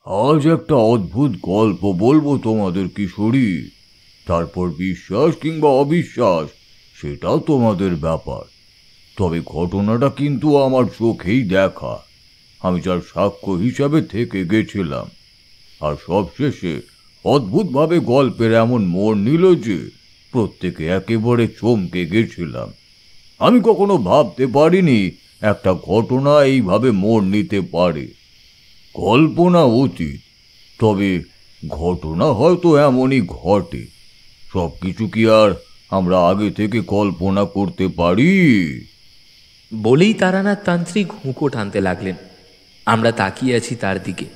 আজ একটা অদ্ভুত গল্প বলবো তোমাদের কিশোরী। তারপর বিশ্বাস কিংবা অবিশ্বাস সেটা তোমাদের ব্যাপার। তবে ঘটনাটা কিন্তু আমার চোখেই দেখা, আমি যার সাক্ষ্য হিসাবে থেকে গেছিলাম। আর সবশেষে অদ্ভুতভাবে গল্পের এমন মোড় নিল যে প্রত্যেকে একেবারে চমকে গেছিলাম। আমি কখনো ভাবতে পারিনি একটা ঘটনা এইভাবে মোড় নিতে পারে। কল্পনা অতীত, তবে ঘটনা হয়তো এমনই ঘটে। সবকিছু কি আর আমরা আগে থেকে কল্পনা করতে পারি? বলেই তারানাথ তান্ত্রিক হুঁকো টানতে লাগলেন। আমরা তাকিয়ে আছি তার দিকে।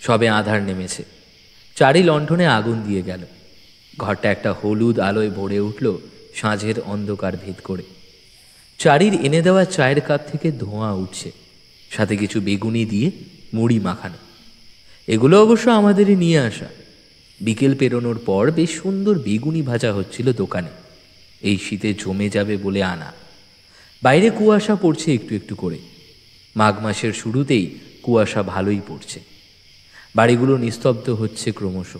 সবে আঁধার নেমেছে, চারি লণ্ঠনে আগুন দিয়ে গেল। ঘরটা একটা হলুদ আলোয় ভরে উঠল সাঁঝের অন্ধকার ভেদ করে। চারির এনে দেওয়া চায়ের কাপ থেকে ধোঁয়া উঠছে, সাথে কিছু বেগুনি দিয়ে মুড়ি মাখানো। এগুলো অবশ্য আমাদেরই নিয়ে আসা। বিকেল পেরোনোর পর বেশ সুন্দর বেগুনি ভাজা হচ্ছিল দোকানে, এই শীতে জমে যাবে বলে আনা। বাইরে কুয়াশা পড়ছে একটু একটু করে। মাঘ মাসের শুরুতেই কুয়াশা ভালোই পড়ছে। বাড়িগুলো নিস্তব্ধ হচ্ছে ক্রমশ।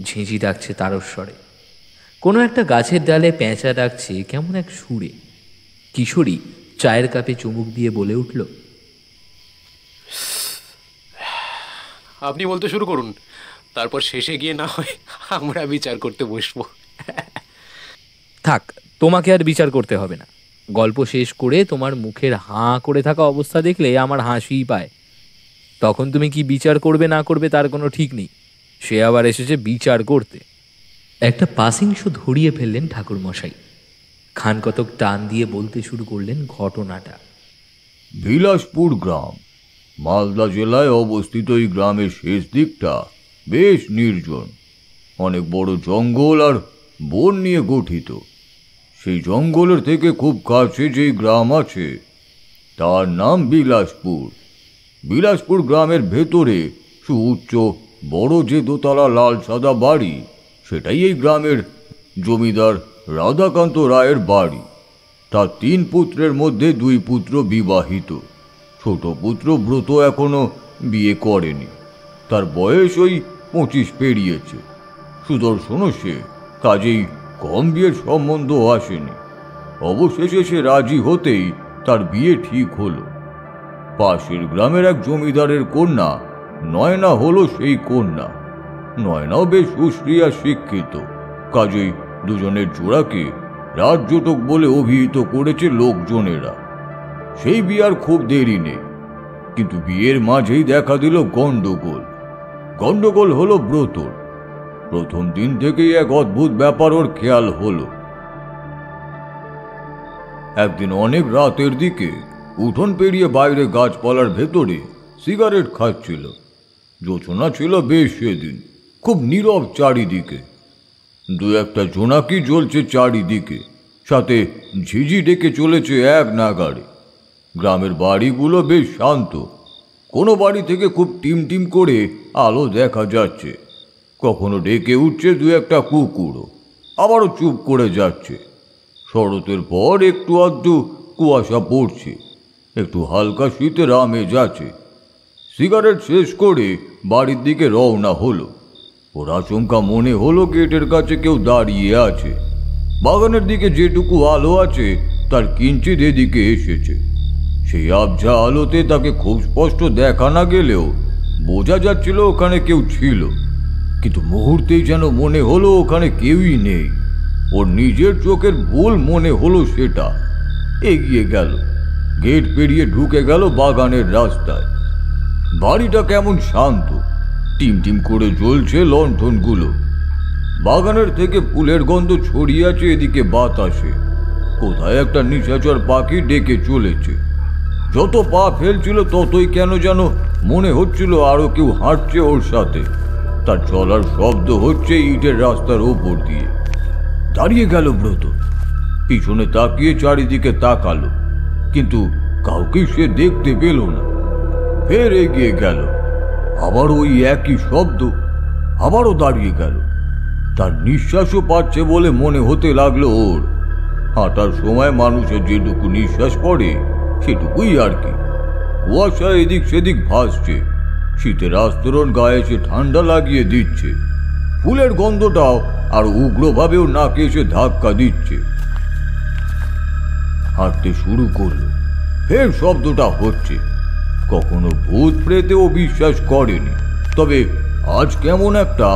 ঝিঁঝি ডাকছে তারস্বরে। কোনো একটা গাছের ডালে পেঁচা ডাকছে কেমন এক সুরে। কিশোরী চায়ের কাপে চুমুক দিয়ে বলে উঠল, আপনি বলতে শুরু করুন, তারপর শেষে গিয়ে না হয় আমরা বিচার করতে বসবো। থাক, তোমাকে আর বিচার করতে হবে না। গল্প শেষ করে তোমার মুখের হাঁ করে থাকা অবস্থা দেখলে আমার হাসিই পায়। তখন তুমি কি বিচার করবে না করবে তার কোনো ঠিক নেই। সে আবার এসেছে বিচার করতে। একটা পাসিং শো ধরিয়ে ফেললেন ঠাকুরমশাই। খান কতক টান দিয়ে বলতে শুরু করলেন ঘটনাটা। বিলাসপুর গ্রাম, মালদা জেলায় অবস্থিত। এই গ্রামের শেষ দিকটা বেশ নির্জন, অনেক বড় জঙ্গল আর বন নিয়ে গঠিত। সেই জঙ্গলের থেকে খুব কাছে যেই গ্রাম আছে তার নাম বিলাসপুর। বিলাসপুর গ্রামের ভেতরে সুউচ্চ বড় যে দোতলা লাল সাদা বাড়ি, সেটাই এই গ্রামের জমিদার রাধাকান্ত রায়ের বাড়ি। তার 3 পুত্রের মধ্যে 2 পুত্র বিবাহিত। ছোট পুত্র ব্রত এখনো বিয়ে করেনি, তার বয়স ওই 25 পেরিয়েছে। সুদর্শনও সে, কাজেই কম বিয়ের সম্বন্ধ আসেনি। অবশেষে সে রাজি হতেই তার বিয়ে ঠিক হলো। পাশের গ্রামের এক জমিদারের কন্যা নয়না হলো সেই কন্যা। নয়নাও বেশ সুশ্রী আর শিক্ষিত, কাজেই দুজনের জোড়াকে রাজজোটক বলে অভিহিত করেছে লোকজনেরা। সেই বিয়ার খুব দেরি নেই, কিন্তু বিয়ের মাঝেই দেখা দিল গন্ডগোল। গন্ডগোল হলো ব্রতর। প্রথম দিন থেকেই এক অদ্ভুত ব্যাপার ওর খেয়াল হলো। একদিন অনেক রাতের দিকে উঠোন পেরিয়ে বাইরে গাছপালার ভেতরে সিগারেট খাচ্ছিল। জোছনা ছিল বেশ সেদিন, খুব নীরব চারিদিকে। 2-1টা জোনাকি জ্বলছে চারিদিকে, সাথে ঝিঝি ডেকে চলেছে এক নাগাড়ে। গ্রামের বাড়িগুলো বেশ শান্ত। কোনো বাড়ি থেকে খুব টিমটিম করে আলো দেখা যাচ্ছে। কখনো ডেকে উঠছে 2-1টা কুকুরও, আবারও চুপ করে যাচ্ছে। শরতের পর একটু আধটু কুয়াশা পড়ছে, একটু হালকা শীতের আমেজ আছে। সিগারেট শেষ করে বাড়ির দিকে রওনা হলো। ওর আচমকা মনে হলো গেটের কাছে কেউ দাঁড়িয়ে আছে। বাগানের দিকে যেটুকু আলো আছে তার কিঞ্চিত এদিকে এসেছে। সেই আবঝা আলোতে তাকে খুব স্পষ্ট দেখা না গেলেও বোঝা যাচ্ছিল ওখানে কেউ ছিল। কিন্তু মুহূর্তেই যেন মনে হলো ওখানে কেউই নেই। ওর নিজের চোখের ভুল মনে হলো সেটা। এগিয়ে গেল, গেট পেরিয়ে ঢুকে গেল বাগানের রাস্তায়। বাড়িটা কেমন শান্ত, টিমটিম করে জ্বলছে লণ্ঠনগুলো। বাগানের থেকে ফুলের গন্ধ ছড়িয়ে আছে এদিকে বাতাসে। কোথায় একটা নিশাচর পাখি ডেকে চলেছে। যত পা ফেলছিল ততই কেন যেন মনে হচ্ছিল আরো কেউ হাঁটছে ওর সাথে। তার চলার শব্দ হচ্ছে ইটের রাস্তার ওপর দিয়ে। দাঁড়িয়ে গেল ব্রত, পিছনে তাকিয়ে চারিদিকে তাকালো, কিন্তু কাউকে সে দেখতে পেল না। ফের এগিয়ে গেল, আবার ওই একই শব্দ। আবারও দাঁড়িয়ে গেল। তার নিঃশ্বাসও পাচ্ছে বলে মনে হতে লাগলো ওর। হাঁটার সময় মানুষের যেটুকু নিঃশ্বাস পড়ে সেটুকুই আর কি। কুয়াশা এদিক সেদিক ভাসছে, শীতের আস্তরণ গায়ে এসে ঠান্ডা লাগিয়ে দিচ্ছে। ফুলের গন্ধটাও আর উগ্রভাবেও নাকে এসে ধাক্কা দিচ্ছে। হাঁটতে শুরু করলো, ফের শব্দটা হচ্ছে। কখনো ভূত প্রেতেও বিশ্বাস করেনি, তবে আজ কেমন একটা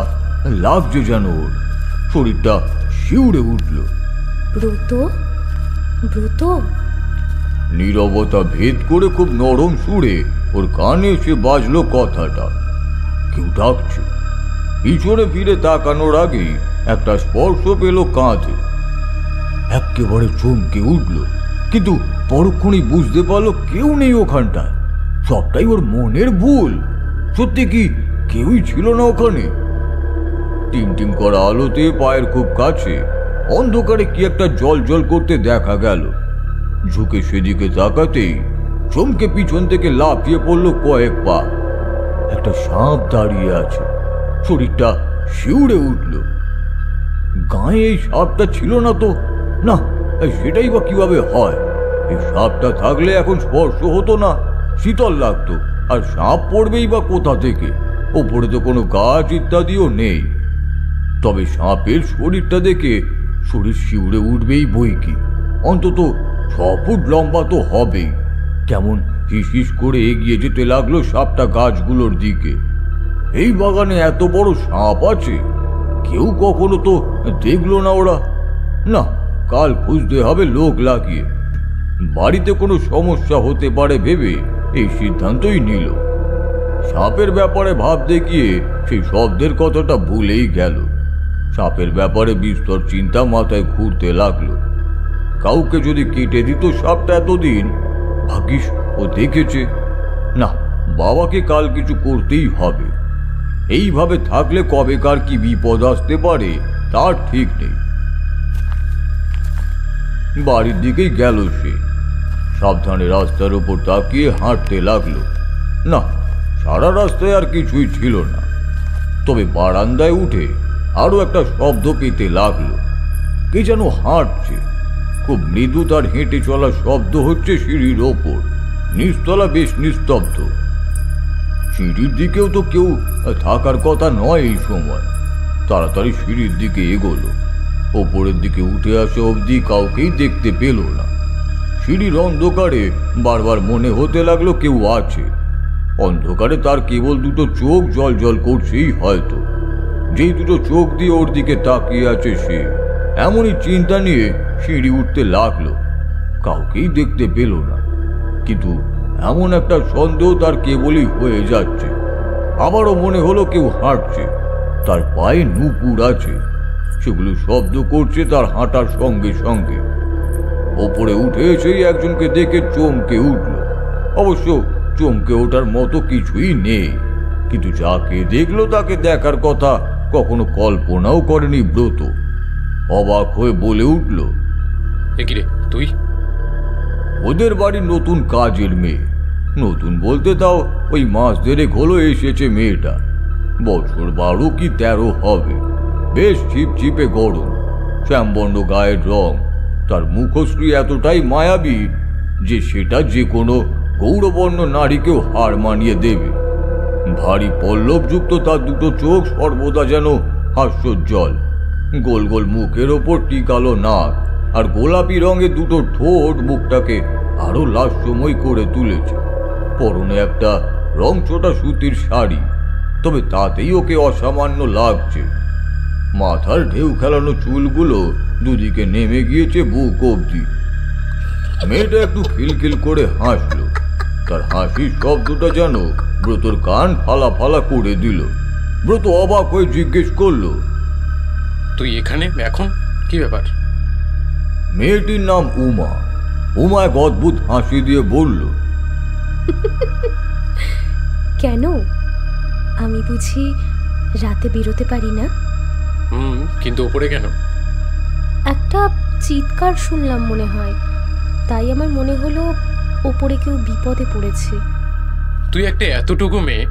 লাগছে যেন ওর। শরীরটা শিউরে উঠল। ব্রত ব্রত। নীরবতা ভেদ করে খুব নরম সুরে ওর কানে এসে বাজলো কথাটা। কেউ ডাকছে। পিছনে ফিরে তাকানোর আগেই একটা স্পর্শ পেল কাঁধে। একেবারে চমকে উঠল, কিন্তু পরক্ষণেই বুঝতে পারলো কেউ নেই ওখানটায়। সবটাই ওর মনের ভুল। সত্যি কি কেউই ছিল না ওখানে? টিমটিম করা আলোতে পায়ের খুব কাছে অন্ধকারে কি একটা জল জল করতে দেখা গেল। ঝুঁকে সেদিকে তাকাতেই চমকে পিছন থেকে লাফিয়ে পড়ল কয়েক পা। একটা সাপ দাঁড়িয়ে আছে। শরীরটা শিউরে উঠল। গায়ে এই সাপটা ছিল না তো? না, সেটাই বা কিভাবে হয়? এই সাপটা থাকলে এখন স্পর্শ হতো না, শীতল লাগতো। আর সাপ পড়বেই বা কোথা থেকে? ওপরে তো কোনো গাছ ইত্যাদিও নেই। তবে সাপের শরীরটা দেখে শরীর শিউরে উঠবেই বই কি। অন্তত 6 ফুট লম্বা তো হবেই। কেমন হিস করে এগিয়ে যেতে লাগলো সাপটা গাছগুলোর দিকে। এই বাগানে এত বড় সাপ আছে, কেউ কখনো তো দেখলো না ওরা। না, কাল খুঁজতে হবে লোক লাগিয়ে। বাড়িতে কোনো সমস্যা হতে পারে ভেবে এই সিদ্ধান্তই নিল। সাপের ব্যাপারে ভাবতে গিয়ে সেই শব্দের কথাটা ভুলেই গেল। সাপের ব্যাপারে বিস্তর চিন্তা মাথায় ঘুরতে লাগলো। কাউকে যদি কেটে দিত সাপটা এতদিন, ভাগ্যিস ও দেখেছে। না, বাবাকে কাল কিছু করতেই হবে। এইভাবে থাকলে কবেকার কি বিপদ আসতে পারে তার ঠিক নেই। বাড়ির দিকেই গেল সে। সাবধানে রাস্তার উপর তাকিয়ে হাঁটতে লাগলো। না, সারা রাস্তায় আর কিছুই ছিল না। তবে বারান্দায় উঠে আরো একটা শব্দ পেতে লাগলো। কে যেন হাঁটছে। খুব মৃদু তার হেঁটে চলা শব্দ হচ্ছে সিঁড়ির ওপর। নিচতলা বেশ নিস্তব্ধ। সিঁড়ির দিকেও তো কেউ থাকার কথা নয় এই সময়। তাড়াতাড়ি সিঁড়ির দিকে এগোলো। ওপরের দিকে উঠে আসা অবধি কাউকেই দেখতে পেল না। সিঁড়ির অন্ধকারে বারবার মনে হতে লাগলো কেউ আছে। অন্ধকারে তার কেবল দুটো চোখ জল জল করছেই হয়তো। যেই দুটো চোখ দিয়ে ওর দিকে তাকিয়ে আছে সে। এমনই চিন্তা নিয়ে সিঁড়ি উঠতে লাগলো। কাউকেই দেখতে পেল না, কিন্তু এমন একটা সন্দেহ তার কেবলই হয়ে যাচ্ছে। আবারও মনে হলো কেউ হাঁটছে। তার পায়ে নুপুর আছে, সেগুলো শব্দ করছে তার হাঁটার সঙ্গে সঙ্গে। ওপরে উঠে এসেই একজনকে দেখে চমকে উঠল। অবশ্য চমকে ওঠার মতো কিছুই নেই, কিন্তু যাকে দেখলো তাকে দেখার কথা কখনো কল্পনাও করেনি ব্রত। অবাক হয়ে বলে উঠল, এ কি রে তুই? ওদের বাড়ির নতুন কাজের মেয়ে। নতুন বলতে তাও ওই মাস দেড়েক হলো এসেছে মেয়েটা। বছর 12 কি 13 হবে। বেশ ছিপছিপে গরম, শ্যামবর্ণ গায়ের রং। তার মুখশ্রী এতটাই মায়াবী যে সেটা যে কোনো গৌরবর্ণ নারীকেও হার মানিয়ে দেবে। ভারী পল্লবযুক্ত তার দুটো চোখ সর্বদা যেন হাস্যোজ্জ্বল। গোল গোল মুখের ওপর টিকালো নাক, আর গোলাপি রঙের দুটো ঠোঁট মুখটাকে আরো লাস্যময় করে তুলেছে। পরনে একটা রংচটা সুতির শাড়ি, তবে তাতেই ওকে অসামান্য লাগছে। মাথার ঢেউ খেলানো চুলগুলো দুদিকে নেমে গিয়েছে বুক অবধি। মেয়েটা একটু খিলখিল করে হাসলো। তার হাসির শব্দটা যেন ব্রতর কান ফালা ফালা করে দিল। ব্রত অবাক হয়ে জিজ্ঞেস করলো, তুই এখানে এখন? কি ব্যাপার? মেয়েটির নাম উমা। উমা এক অদ্ভুত হাসি দিয়ে বলল, কেন? আমি বুঝি রাতে বেরোতে পারি না? কিন্তু ওপরে কেন? একটা চিৎকার শুনলাম মনে হয়, তাই আমার মনে হলো ওপরে কেউ বিপদে পড়েছে। তুই একটা এতটুকু মেয়ে,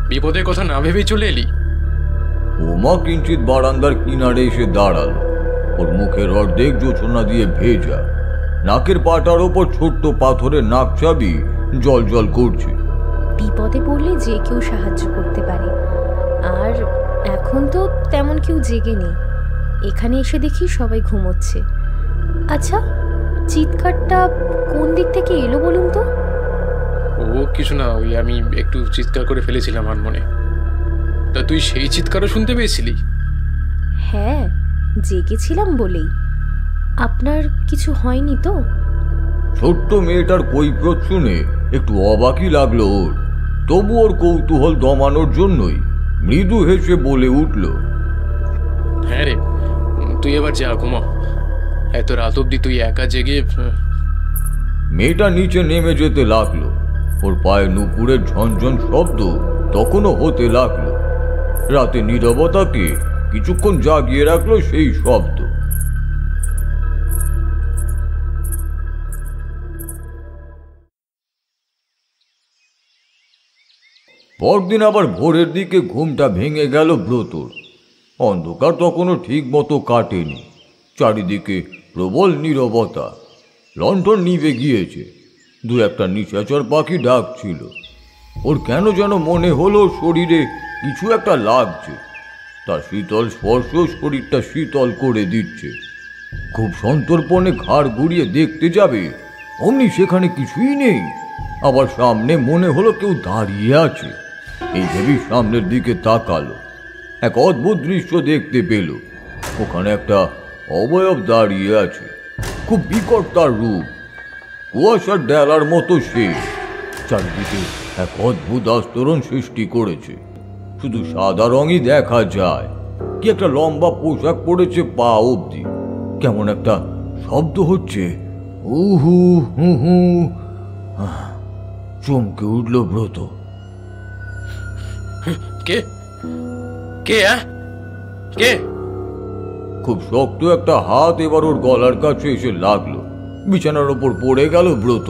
বিপদের কথা না ভেবেই চলে এলি? উমা কিঞ্চিত বারান্দার কিনারে এসে দাঁড়াল। ওর মুখের অর্ধেক জোছনা দিয়ে ভেজা। নাকের পাটার ওপর ছোট্ট পাথরের নাক চাবি জল জল করছে। বিপদে পড়লে যে কেউ সাহায্য করতে পারে। আর এখন তো তেমন কেউ জেগে নেই, এখানে এসে দেখি সবাই ঘুমোচ্ছে। আচ্ছা, চিৎকারটা কোন দিক থেকে এলো বলুন তো? ও কিছু না, ওই আমি একটু চিৎকার করে ফেলেছিলাম আনমনে। তা তুই সেই চিৎকারও শুনতে পেয়েছিলি? হ্যাঁ, জেগেছিলাম বলেই। আপনার কিছু হয়নি তো? ছোট্ট মেয়েটার কৈফিয়ত শুনে একটু অবাকই লাগলো ওর, তবু ওর কৌতূহল দমানোর জন্যই মৃদু হেসে বলে উঠল, হ্যাঁ রে, তুই এবার যা ঘুমা, এত রাত অব্দি তুই একা জেগে। মেয়েটা নিচে নেমে যেতে লাগলো। ওর পায়ে নুপুরের ঝনঝন শব্দ তখনও হতে লাগলো। রাতে নীরবতাকে কিছুক্ষণ জাগিয়ে রাখলো সেই শব্দ। পরদিন আবার ভোরের দিকে ঘুমটা ভেঙে গেল ব্রতর। অন্ধকার তখনও ঠিক মতো কাটেনি, চারিদিকে প্রবল নীরবতা। লণ্ঠন নিভে গিয়েছে, দু একটা নিশাচর পাখি ডাকছিল। ওর কেন যেন মনে হলো শরীরে কিছু একটা লাগছে, তার শীতল স্পর্শ শরীরটা শীতল করে দিচ্ছে। খুব সন্তর্পণে ঘাড় ঘুরিয়ে দেখতে যাবে, অমনি সেখানে কিছুই নেই। আবার সামনে মনে হলো কেউ দাঁড়িয়ে আছে। এই ভেবেই সামনের দিকে তাকালো, এক অদ্ভুত দৃশ্য দেখতে পেল। ওখানে একটা অবয়ব দাঁড়িয়ে আছে, খুব বিকট তার রূপ, কুয়াশার ডেলার মতো সে। চারিদিকে এক অদ্ভুত আস্তরণ সৃষ্টি করেছে, শুধু সাদা রঙই দেখা যায়। কি একটা লম্বা পোশাক পরেছে পা অবধি। কেমন একটা শব্দ হচ্ছে, উহু হু হু। চমকে উঠল ব্রত। কে কে কে? খুব শক্ত একটা হাত এবার ওর গলার কাছে এসে লাগলো। বিছানার ওপর পড়ে গেল ব্রত।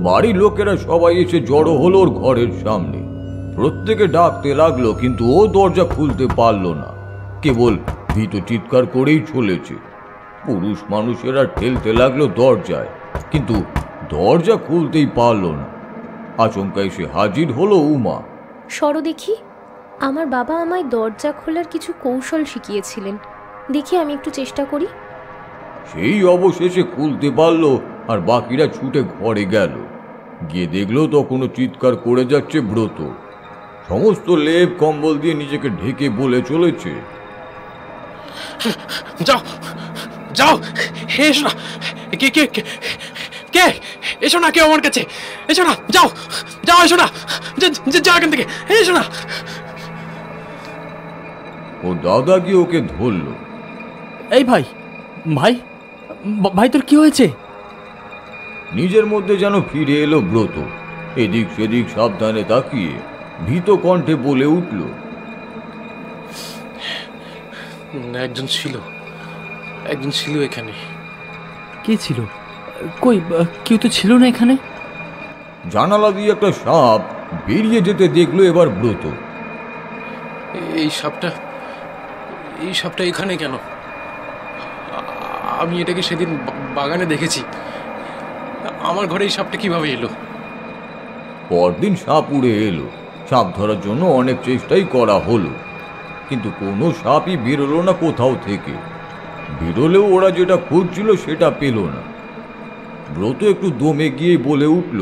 বাড়ির লোকেরা সবাই এসে জড়ো হলো ওর ঘরের সামনে। প্রত্যেকে ডাকতে লাগলো, কিন্তু ও দরজা খুলতে পারল না, কেবল ভীত চিৎকার করেই চলেছে। পুরুষ মানুষেরা ঠেলতে লাগলো দরজায়, কিন্তু দরজা খুলতেই পারল না। আচমকা এসে হাজির হলো উমা। সরো দেখি, আমার বাবা আমায় দরজা খোলার কিছু কৌশল শিখিয়েছিলেন, দেখি আমি একটু চেষ্টা করি। সেই অবশেষে খুলতে পারলো, আর বাকিরা ছুটে ঘরে গেল। গিয়ে দেখলো তখনও চিৎকার করে যাচ্ছে ব্রত। সমস্ত লেপ কম্বল দিয়ে নিজেকে ঢেকে বলে চলেছে, যাও যাও, এসো না। কে কে কে? এসো না, কেউ আমার কাছে এসো না। যাও যাও, এসো না, যাও এখান থেকে, এসো না। ও দাদা গিয়ে ওকে ধরল। এই ভাই ভাই ভাই, তোর কি হয়েছে? নিজের মধ্যে যেন ফিরে এলো ব্রত। এদিক সেদিক সাবধানে তাকিয়ে ভীত কণ্ঠে বলে উঠল, একজন ছিল এখানে। কে ছিল? কই, কেউ তো ছিল না এখানে। জানালা দিয়ে একটা সাপ বেরিয়ে যেতে দেখলো এবার ব্রত। এই সাপটা এখানে কেন? আমি এটাকে সেদিন বাগানে দেখেছি। আমার ঘরে এই সাপটা কিভাবে এলো? পরদিন সাপ উড়ে এলো। সাপ ধরার জন্য অনেক চেষ্টাই করা হলো, কিন্তু কোনো সাপই বেরোলো না কোথাও থেকে। বেরোলেও ওরা যেটা খুঁজছিল সেটা পেল না। ব্রত একটু দমে গিয়ে বলে উঠল,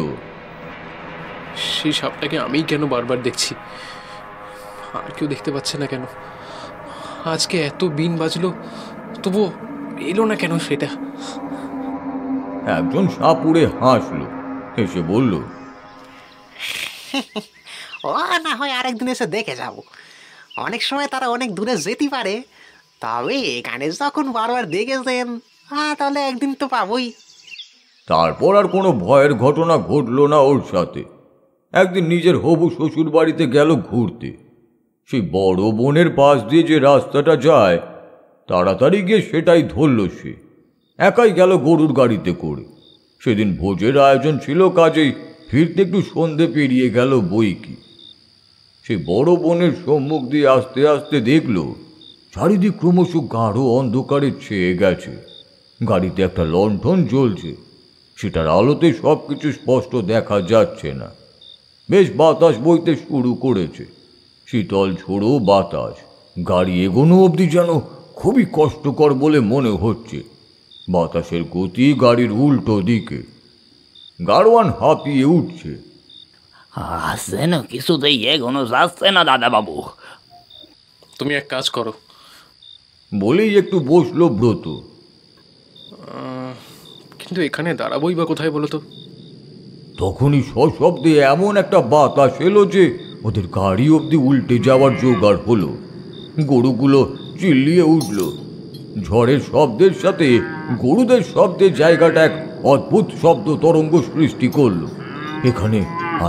সেই সাপটাকে আমি কেন বারবার দেখছি, আর কেউ দেখতে পাচ্ছে না কেন? আজকে এত বিন বাজলো, তবু এলো না কেন সেটা? একজন সাপ উড়ে হাসলো, হেসে বলল, ও না হয় আরেকদিন এসে দেখে যাব। অনেক সময় তারা অনেক দূরে যেতে পারে, তবে এখানে যখন বারবার দেখেছেন, তাহলে একদিন তো পাবোই। তারপর আর কোনো ভয়ের ঘটনা ঘটলো না ওর সাথে। একদিন নিজের হবু শ্বশুর বাড়িতে গেল ঘুরতে। সেই বড় বনের পাশ দিয়ে যে রাস্তাটা যায়, তাড়াতাড়ি গিয়ে সেটাই ধরল সে। একাই গেল গরুর গাড়িতে করে। সেদিন ভোজের আয়োজন ছিল, কাজেই ফিরতে একটু সন্ধে পেরিয়ে গেল বই কি। সেই বড় বনের সম্মুখ দিয়ে আস্তে আস্তে দেখল চারিদিক ক্রমশ গাঢ় অন্ধকারে ছেয়ে গেছে। গাড়িতে একটা লণ্ঠন জ্বলছে, সেটার আলোতে সব কিছু স্পষ্ট দেখা যাচ্ছে না। বেশ বাতাস বইতে শুরু করেছে, শীতল ঝোড়ো বাতাস। গাড়ি এগোনো অবধি যেন খুবই কষ্টকর বলে মনে হচ্ছে। বাতাসের গতি গাড়ির উল্টো দিকে। গাড়োয়ান হাঁপিয়ে উঠছে। আসছে না, কিছুতেই এগোনো যাচ্ছে না দাদাবাবু। তুমি এক কাজ করো। বলেই একটু বসলো ব্রত। কিন্তু এখানে দাঁড়াবোই বা কোথায় বলো তো? তখনই সশব্দে এমন একটা বাতাস এলো যে ওদের গাড়ি অবধি উল্টে যাওয়ার জোগাড় হলো। গরুগুলো চিল্লিয়ে উঠল। ঝড়ের শব্দের সাথে গরুদের শব্দের জায়গাটা এক অদ্ভুত শব্দ তরঙ্গ সৃষ্টি করলো। এখানে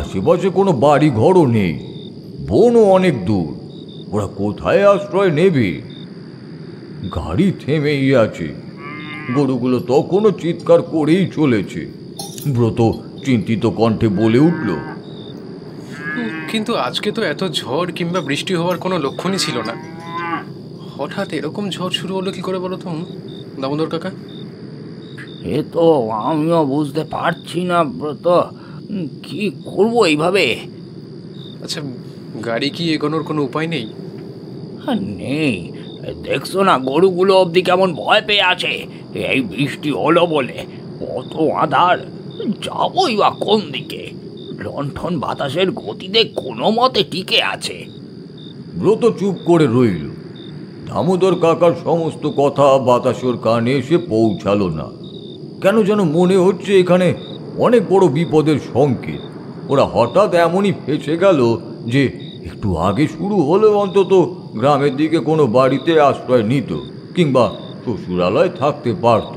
আশেপাশে কোনো বাড়ি ঘরও নেই, বনও অনেক দূর। ওরা কোথায় আশ্রয় নেবে? গাড়ি থেমেই আছে। গরুগুলো তখনও চিৎকার করেই চলেছে। ব্রত চিন্তিত কণ্ঠে বলে উঠল, কিন্তু আজকে তো এত ঝড় কিংবা বৃষ্টি হওয়ার কোনো লক্ষণই ছিল না। হঠাৎ এরকম ঝড় শুরু হলো কি করে বলো তো দামোদর কাকা? এ তো আমিও বুঝতে পারছি না ব্রত, কি করবো এইভাবে। আচ্ছা, গাড়ি কি এগোনোর কোনো উপায় নেই? নেই, দেখছো না গরুগুলো অবধি কেমন ভয় পেয়ে আছে। এই বৃষ্টি হলো বলে কত আধার, যাবই বা কোন দিকে? লণ্ঠন বাতাসের গতিতে কোনো মতে টিকে আছে। ব্রত চুপ করে রইল। দামোদর কাকার সমস্ত কথা বাতাসের কানে এসে পৌঁছালো না। কেন যেন মনে হচ্ছে এখানে অনেক বড় বিপদের সংকেত। ওরা হঠাৎ এমনই ফেঁসে গেল যে একটু আগে শুরু হলেও অন্তত গ্রামের দিকে কোনো বাড়িতে আশ্রয় নিত কিংবা শ্বশুরালয় থাকতে পারত।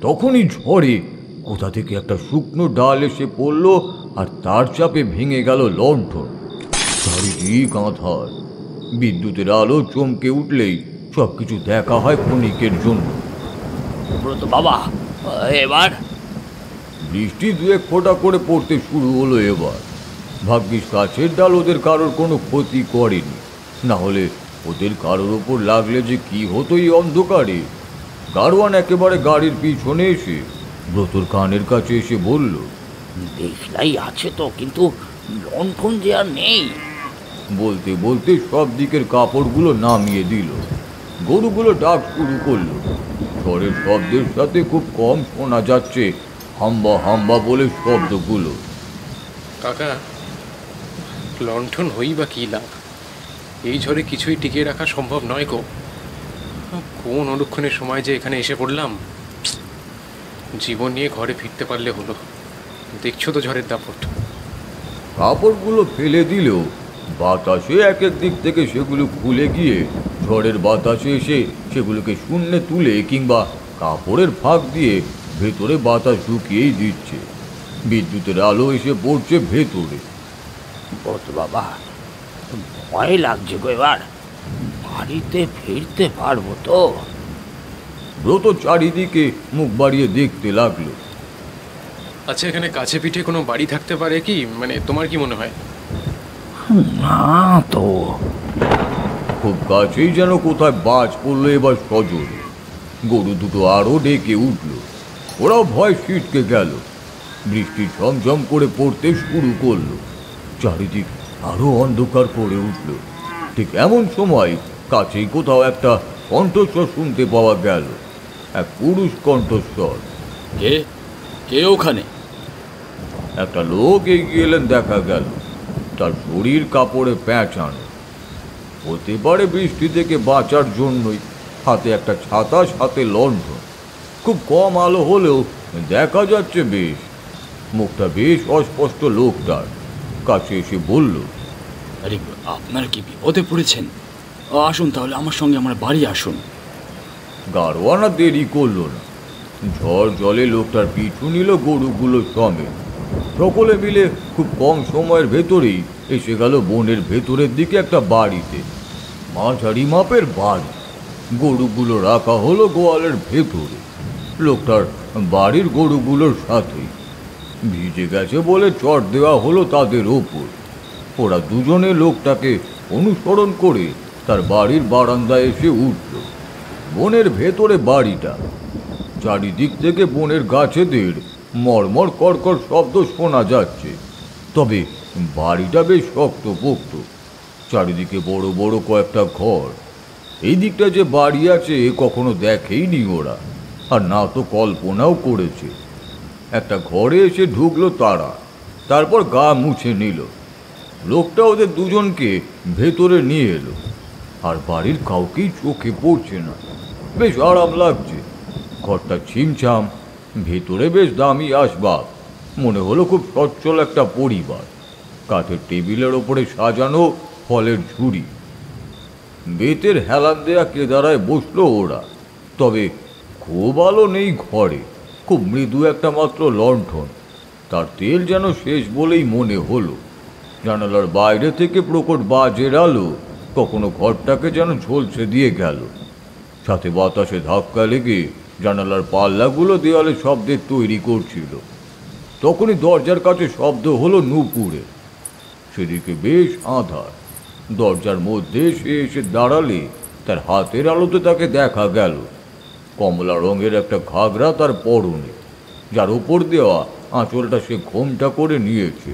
তখনই ঝড়ে কোথা থেকে একটা শুকনো ডাল এসে পড়ল, আর তার চাপে ভেঙে গেল লণ্ঠন। চারিদিক আঁধার। বিদ্যুতের আলো চমকে উঠলেই সবকিছু দেখা হয় ক্ষণিকের জন্য। ব্রত বাবা, এবার বৃষ্টি দু এক ফোঁটা করে পড়তে শুরু হলো। এবার ভাগ্যিস গাছের ডাল ওদের কারোর কোনো ক্ষতি করেনি, না হলে ওদের কারোর ওপর লাগলে যে কি হতো এই অন্ধকারে। গাড়োয়ান একেবারে গাড়ির পিছনে এসে ব্রতর কানের কাছে এসে বলল, দেশলাই আছে তো, কিন্তু লণ্ঠন যে আর নেই। বলতে বলতে সব দিকের কাপড়গুলো নামিয়ে দিল। গরুগুলো ডাক শুরু করলো। ঝড়ের শব্দের সাথে খুব কম শোনা যাচ্ছে হাম্বা হাম্বা বলে শব্দগুলো। কাকা, লণ্ঠন হই বা কী লাভ? এই ঝড়ে কিছুই টিকিয়ে রাখা সম্ভব নয় গো। কোন অনুক্ষণের সময় যে এখানে এসে পড়লাম। জীবন নিয়ে ঘরে ফিরতে পারলে হলো। দেখছো তো ঝড়ের দাপট। কাপড়গুলো ফেলে দিলেও বাতাসে এক এক দিক থেকে সেগুলো খুলে গিয়ে ঝড়ের বাতাসে এসে সেগুলোকে শূন্যে তুলে কিংবা কাপড়ের ফাঁক দিয়ে ভেতরে বাতাস ঢুকিয়েই দিচ্ছে। বিদ্যুতের আলো এসে পড়ছে ভেতরে। ব্রত বাবা, ভয় লাগছে গো। এবার বাড়িতে ফিরতে পারবো তো? ব্রত চারিদিকে মুখ বাড়িয়ে দেখতে লাগলো। আচ্ছা, এখানে কাছে পিঠে কোনো বাড়ি থাকতে পারে কি? মানে তোমার কি মনে হয়? না তো। খুব কাছেই যেন কোথায় বাজ পড়লো এবার সজোরে। গরু দুটো আরও ডেকে উঠল। ওরাও ভয় ছিটকে গেল। বৃষ্টি ঝমঝম করে পড়তে শুরু করলো। চারিদিক আরো অন্ধকার করে উঠল। ঠিক এমন সময় কাছেই কোথাও একটা কণ্ঠস্বর শুনতে পাওয়া গেল। এক পুরুষ কণ্ঠস্বর। কে কে ওখানে? একটা লোক এগিয়ে এলেন দেখা গেল। তার শরীর কাপড়ে প্যাঁচানো। হতে পারে বৃষ্টি থেকে বাঁচার জন্যই। হাতে একটা ছাতা, সাথে লণ্ঠন। খুব কম আলো হলেও দেখা যাচ্ছে বেশ। মুখটা বেশ অস্পষ্ট লোকটার। কাছে এসে বলল, আরে আপনারা কি বিপদে পড়েছেন? আসুন তাহলে আমার সঙ্গে আমার বাড়ি আসুন। গাড়োয়ানা দেরি করলো না। ঝড় জলে লোকটার পিছু নিল গরুগুলো সমেত। সকলে মিলে খুব কম সময়ের ভেতরেই এসে গেল বনের ভেতরের দিকে একটা বাড়িতে। মাঝারি মাপের বাড়ি। গরুগুলো রাখা হলো গোয়ালের ভেতরে, লোকটার বাড়ির গরুগুলোর সাথেই। ভিজে গেছে বলে চট দেওয়া হলো তাদের ওপর। ওরা দুজনে লোকটাকে অনুসরণ করে তার বাড়ির বারান্দায় এসে উঠল। বনের ভেতরে বাড়িটা। চারিদিক থেকে বনের গাছেদের মরমর কর্কর শব্দ শোনা যাচ্ছে। তবে বাড়িটা বেশ শক্তপোক্ত, চারিদিকে বড় বড় কয়েকটা ঘর। এই দিকটা যে বাড়ি আছে কখনো দেখেইনি ওরা, আর না তো কল্পনাও করেছে। একটা ঘরে এসে ঢুকলো তারা, তারপর গা মুছে নিল। লোকটা ওদের দুজনকে ভেতরে নিয়ে এলো, আর বাড়ির কাউকেই চোখে পড়ছে না। বেশ আরাম লাগছে। ঘরটা ছিমছাম, ভেতরে বেশ দামি আসবাব। মনে হলো খুব সচ্ছল একটা পরিবার। কাঠের টেবিলের ওপরে সাজানো ফলের ঝুড়ি। বেতের হেলান দেয়া কেদারায় বসলো ওরা। তবে খুব আলো নেই ঘরে, খুব মৃদু একটা মাত্র লণ্ঠন। তার তেল যেন শেষ বলেই মনে হলো। জানালার বাইরে থেকে প্রকট বাজের আলো কখনো ঘরটাকে যেন ঝলসে দিয়ে গেল। সাথে বাতাসে ধাক্কা লেগে জানালার পাল্লাগুলো দেওয়ালে শব্দের তৈরি করছিল। তখনই দরজার কাছে শব্দ হলো নূপুরে। সেদিকে বেশ আঁধার। দরজার মধ্যে সে এসে দাঁড়ালে তার হাতের আলোতে তাকে দেখা গেল। কমলা রঙের একটা ঘাগরা তার পরনে, যার উপর দেওয়া আঁচলটা সে ঘোমটা করে নিয়েছে।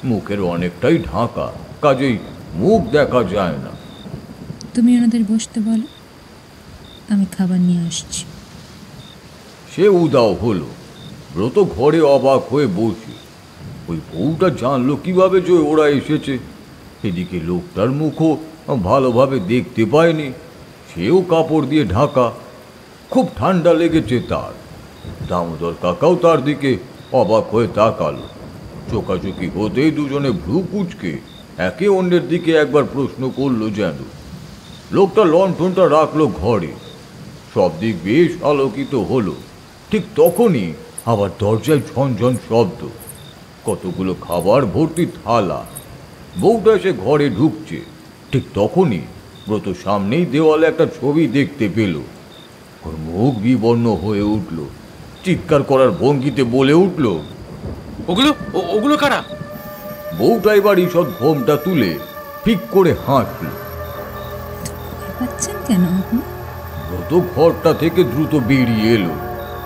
মুখের অনেকটাই ঢাকা, কাজেই মুখ দেখা যায় না। তুমি ওনাদের বসতে বলো, আমি খাবার নিয়ে আসছি। সে উদাও হলো। ব্রত ঘরে অবাক হয়ে বসে। ওই বউটা জানলো কিভাবে যে ওরা এসেছে। এদিকে লোকটার মুখও ভালোভাবে দেখতে পায়নি, সেও কাপড় দিয়ে ঢাকা। খুব ঠান্ডা লেগেছে তার। দামোদর কাকাও তার দিকে অবাক হয়ে তাকালো। চোখাচোখি হতেই দুজনে ভ্রু কুঁচকে একে অন্যের দিকে একবার প্রশ্ন করলো যেন। লোকটা লণ্ঠনটা রাখলো ঘরে। সব দিক বেশ আলোকিত হলো। ঠিক তখনই আবার দরজায় ঝনঝন শব্দ। কতগুলো খাবার ভর্তি থালা। বউটা এসে ঘরে ঢুকছে। ঠিক তখনই ব্রত সামনেই দেওয়ালে একটা ছবি দেখতে পেল। ওর মুখ বিবর্ণ হয়ে উঠল। চিৎকার করার ভঙ্গিতে বলে উঠল, ওগুলো ওগুলো কারা? বউটা এবার ঈষৎ ঘোমটা তুলে ঠিক করে হাসল। পাচ্ছেন কেন আপনি? ব্রত ঘরটা থেকে দ্রুত বেরিয়ে এলো,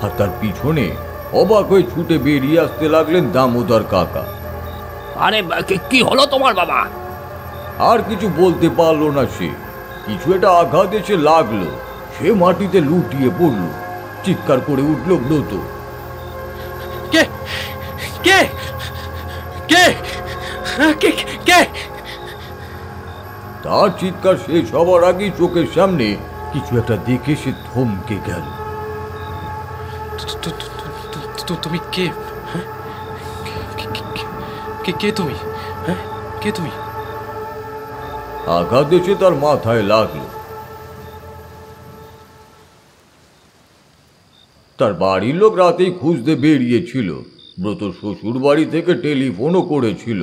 আর তার পিছনে অবাক হয়ে ছুটে বেরিয়ে আসতে লাগলেন দামোদর কাকা। আরে কি হলো তোমার বাবা? আর কিছু বলতে পারলো না সে। কিছু একটা আঘাত এসে লাগলো। সে মাটিতে লুটিয়ে পড়ল। চিৎকার করে উঠল ব্রত। কে কে কে কে কে? তার চিৎকার শেষ হবার আগেই চোখের সামনে কিছু একটা দেখে সে থমকে গেল। তুমি কে? কে তুমি? কে তুমি? আঘাত এসে তার মাথায় লাগলো। তার বাড়ির লোক রাতেই খুঁজতে বেরিয়েছিল। ব্রত শ্বশুর বাড়ি থেকে টেলিফোনও করেছিল,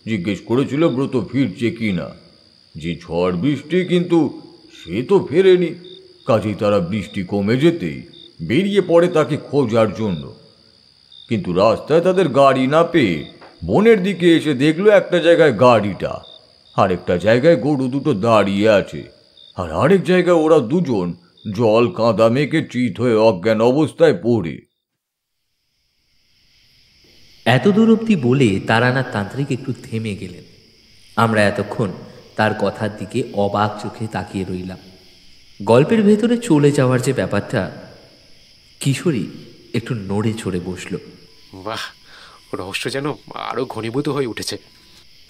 জিজ্ঞেস করেছিল ব্রত ফিরছে কিনা। যে ঝড় বৃষ্টি, কিন্তু সে তো ফেরেনি। কাজেই তারা বৃষ্টি কমে যেতেই বেরিয়ে পড়ে তাকে খোঁজার জন্য। কিন্তু রাস্তায় তাদের গাড়ি না পেয়ে বনের দিকে এসে দেখলো একটা জায়গায় গাড়িটা, আরেকটা জায়গায় গরু দুটো দাঁড়িয়ে আছে, আর আরেক জায়গায় ওরা দুজন জল কাঁদা মেঘে চিত হয়ে অজ্ঞান অবস্থায় পড়ে। এত দূর অব্দি বলে তারানাথ তান্ত্রিক একটু থেমে গেলেন। আমরা এতক্ষণ তার কথার দিকে অবাক চোখে তাকিয়ে রইলাম। গল্পের ভেতরে চলে যাওয়ার যে ব্যাপারটা, কিশোরী একটু নড়ে চড়ে বসল। বাহ, রহস্য যেন আরো ঘনীভূত হয়ে উঠেছে।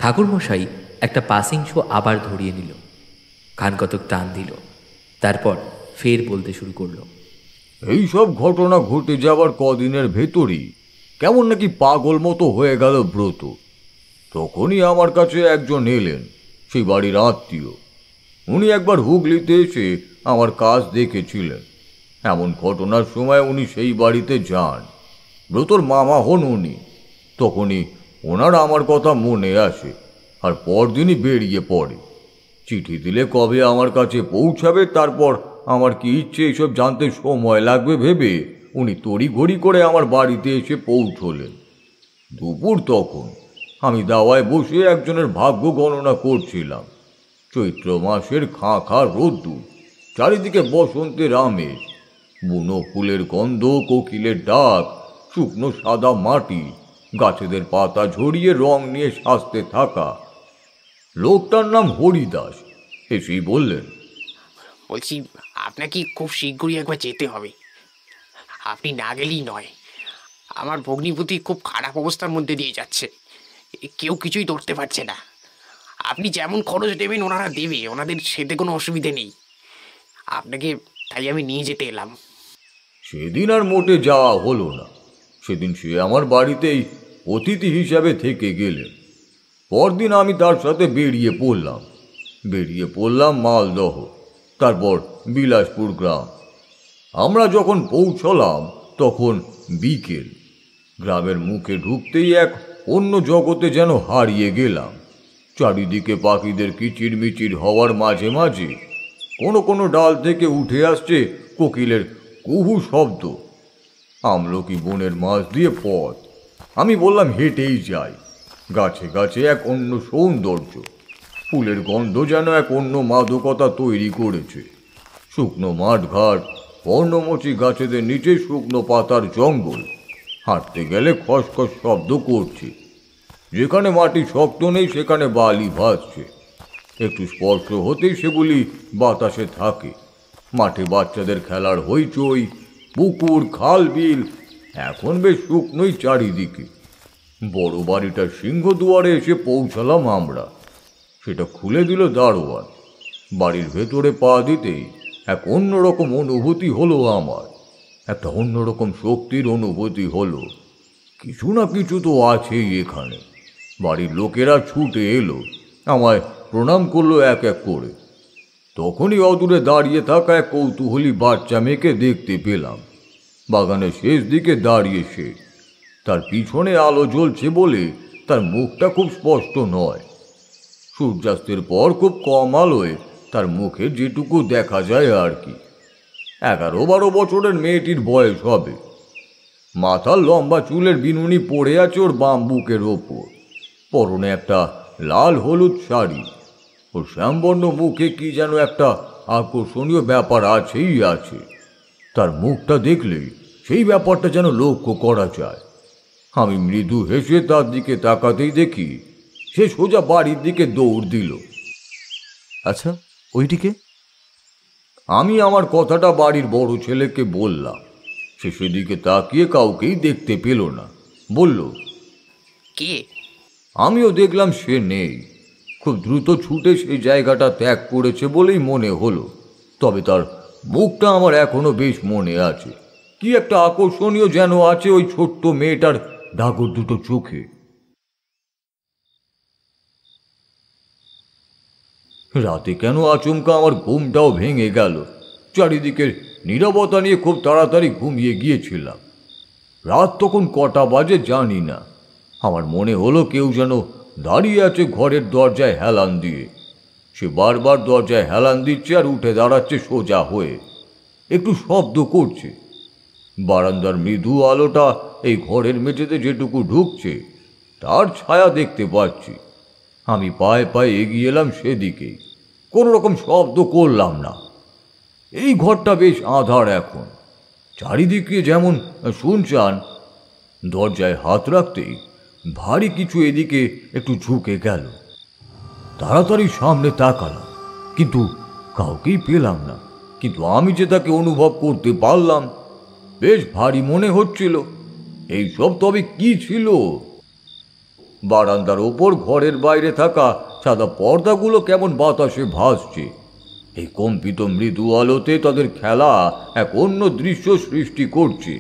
ঠাকুরমশাই একটা পাসিং শো আবার ধরিয়ে নিল, কান কতক টান দিল, তারপর ফের বলতে শুরু করলো। এই সব ঘটনা ঘটে যাওয়ার কদিনের ভেতরই কেমন নাকি পাগল মতো হয়ে গেল ব্রত। তখনই আমার কাছে একজন এলেন, সেই বাড়ির আত্মীয়। উনি একবার হুগলিতে এসে আমার কাজ দেখেছিলেন। এমন ঘটনার সময় উনি সেই বাড়িতে যান। ব্রতর মামা হন উনি। তখনই ওনার আমার কথা মনে আসে, আর পরদিনই বেরিয়ে পড়ে। চিঠি দিলে কবে আমার কাছে পৌঁছাবে, তারপর আমার কি ইচ্ছে এইসব জানতে সময় লাগবে ভেবে উনি তড়িঘড়ি করে আমার বাড়িতে এসে পৌঁছলেন। দুপুর তখন। আমি দাওয়ায় বসে একজনের ভাগ্য গণনা করছিলাম। চৈত্র মাসের খাঁ খাঁ রোদ্দুর, চারিদিকে বসন্তের আমেজ। বুনো ফুলের গন্ধ, কোকিলের ডাক, শুকনো সাদা মাটি, গাছেদের পাতা ঝরিয়ে রং নিয়ে সাজতে থাকা। লোকটার নাম হরিদাস। এসেই বললেন, বলছি আপনাকে খুব শীঘ্রই একবার যেতে হবে। আপনি না গেলেই নয়, আমার ভগ্নিপতি খুব খারাপ অবস্থার মধ্যে দিয়ে যাচ্ছে, কেউ কিছুই ধরতে পারছে না। আপনি যেমন খরচ দেবেন ওনারা দেবে, ওনাদের সেতে কোনো অসুবিধে নেই। আপনাকে তাই আমি নিয়ে যেতে এলাম। সেদিন আর মোটে যাওয়া হলো না। সেদিন সে আমার বাড়িতেই অতিথি হিসাবে থেকে গেলেন। পরদিন আমি তার সাথে বেরিয়ে পড়লাম মালদহ, তারপর বিলাসপুর গ্রাম। আমরা যখন পৌঁছলাম তখন বিকেল। গ্রামের মুখে ঢুকতেই এক অন্য জগতে যেন হারিয়ে গেলাম। চারিদিকে পাখিদের কিচিরমিচির হওয়ার মাঝে মাঝে কোনো কোনো ডাল থেকে উঠে আসছে কোকিলের কুহু শব্দ। আমলকি বনের মাঝ দিয়ে পথ। আমি বললাম হেঁটেই যাই। গাছে গাছে এক অন্য সৌন্দর্য, ফুলের গন্ধ যেন এক অন্য মাদকতা তৈরি করেছে। শুকনো মাঠঘাট, পর্ণমোচী গাছেদের নিচে শুকনো পাতার জঙ্গল। হাঁটতে গেলে খসখস শব্দ করছে। যেখানে মাটি শক্ত নেই সেখানে বালি ভাসছে। একটু স্পর্শ হতেই সেগুলি বাতাসে থাকে। মাঠে বাচ্চাদের খেলার হইচই, পুকুর, খাল, বিল এখন বেশ শুকনোই চারিদিকে। বড় বাড়িটার সিংহদুয়ারে এসে পৌঁছালাম আমরা। সেটা খুলে দিল দারোয়ান। বাড়ির ভেতরে পা দিতেই এক অন্যরকম অনুভূতি হলো আমার। একটা অন্যরকম শক্তির অনুভূতি হলো। কিছু না কিছু তো আছেই এখানে। বাড়ির লোকেরা ছুটে এলো, আমায় প্রণাম করলো এক এক করে। তখনই অদূরে দাঁড়িয়ে থাকা এক কৌতূহলী বাচ্চা মেয়েকে দেখতে পেলাম। বাগানের শেষ দিকে দাঁড়িয়ে সে। তার পিছনে আলো জ্বলছে বলে তার মুখটা খুব স্পষ্ট নয়। সূর্যাস্তের পর খুব কম আলোয় তার মুখে যেটুকু দেখা যায় আর কি। 11-12 বছরের মেয়েটির বয়স হবে। মাথার লম্বা চুলের বিনুনি পড়ে আছে ওর বাম বুকের ওপর। পরনে একটা লাল হলুদ শাড়ি। ওর শ্যামবর্ণ মুখে কি যেন একটা আকর্ষণীয় ব্যাপার আছেই আছে। তার মুখটা দেখলেই সেই ব্যাপারটা যেন লক্ষ্য করা যায়। আমি মৃদু হেসে তার দিকে তাকাতেই দেখি সে সোজা বাড়ির দিকে দৌড় দিল। আচ্ছা, ওইটিকে? আমি আমার কথাটা বাড়ির বড় ছেলেকে বললাম। সে সেদিকে তাকিয়ে কাউকেই দেখতে পেল না। বলল, কে? আমিও দেখলাম সে নেই। খুব দ্রুত ছুটে সেই জায়গাটা ত্যাগ করেছে বলেই মনে হলো। তবে তার মুখটা আমার এখনো বেশ মনে আছে। কি একটা আকর্ষণীয় যেন আছে ওই ছোট্ট মেয়েটার ডাগর দুটো চোখে। রাতে কেন আচমকা আমার ঘুমটাও ভেঙে গেল। চারিদিকের নীরবতা নিয়ে খুব তাড়াতাড়ি ঘুমিয়ে গিয়েছিলাম। রাত তখন কটা বাজে জানি না। আমার মনে হলো কেউ যেন দাঁড়িয়ে আছে ঘরের দরজায় হেলান দিয়ে। সে বারবার দরজায় হেলান দিচ্ছে আর উঠে দাঁড়াচ্ছে সোজা হয়ে। একটু শব্দ করছে। বারান্দার মৃদু আলোটা এই ঘরের মেঝেতে যেটুকু ঢুকছে তার ছায়া দেখতে পাচ্ছি। আমি পায়ে পায়ে এগিয়ে এলাম সেদিকে। কোনো রকম শব্দ করলাম না। এই ঘরটা বেশ আঁধার এখন, চারিদিকে যেমন শুনশান। দরজায় হাত রাখতেই ভারী কিছু এদিকে একটু ঝুঁকে গেল। তাড়াতাড়ি সামনে তাকালাম, কিন্তু কাউকেই পেলাম না। কিন্তু আমি যে তাকে অনুভব করতে পারলাম। বেশ ভারী মনে হচ্ছিল। এইসব তবে কি ছিল? বারান্দার ওপর ঘরের বাইরে থাকা সাদা পর্দাগুলো কেমন বাতাসে ভাসছে। এই কম্পিত মৃদু আলোতে তাদের খেলা এক অন্য দৃশ্য সৃষ্টি করছে।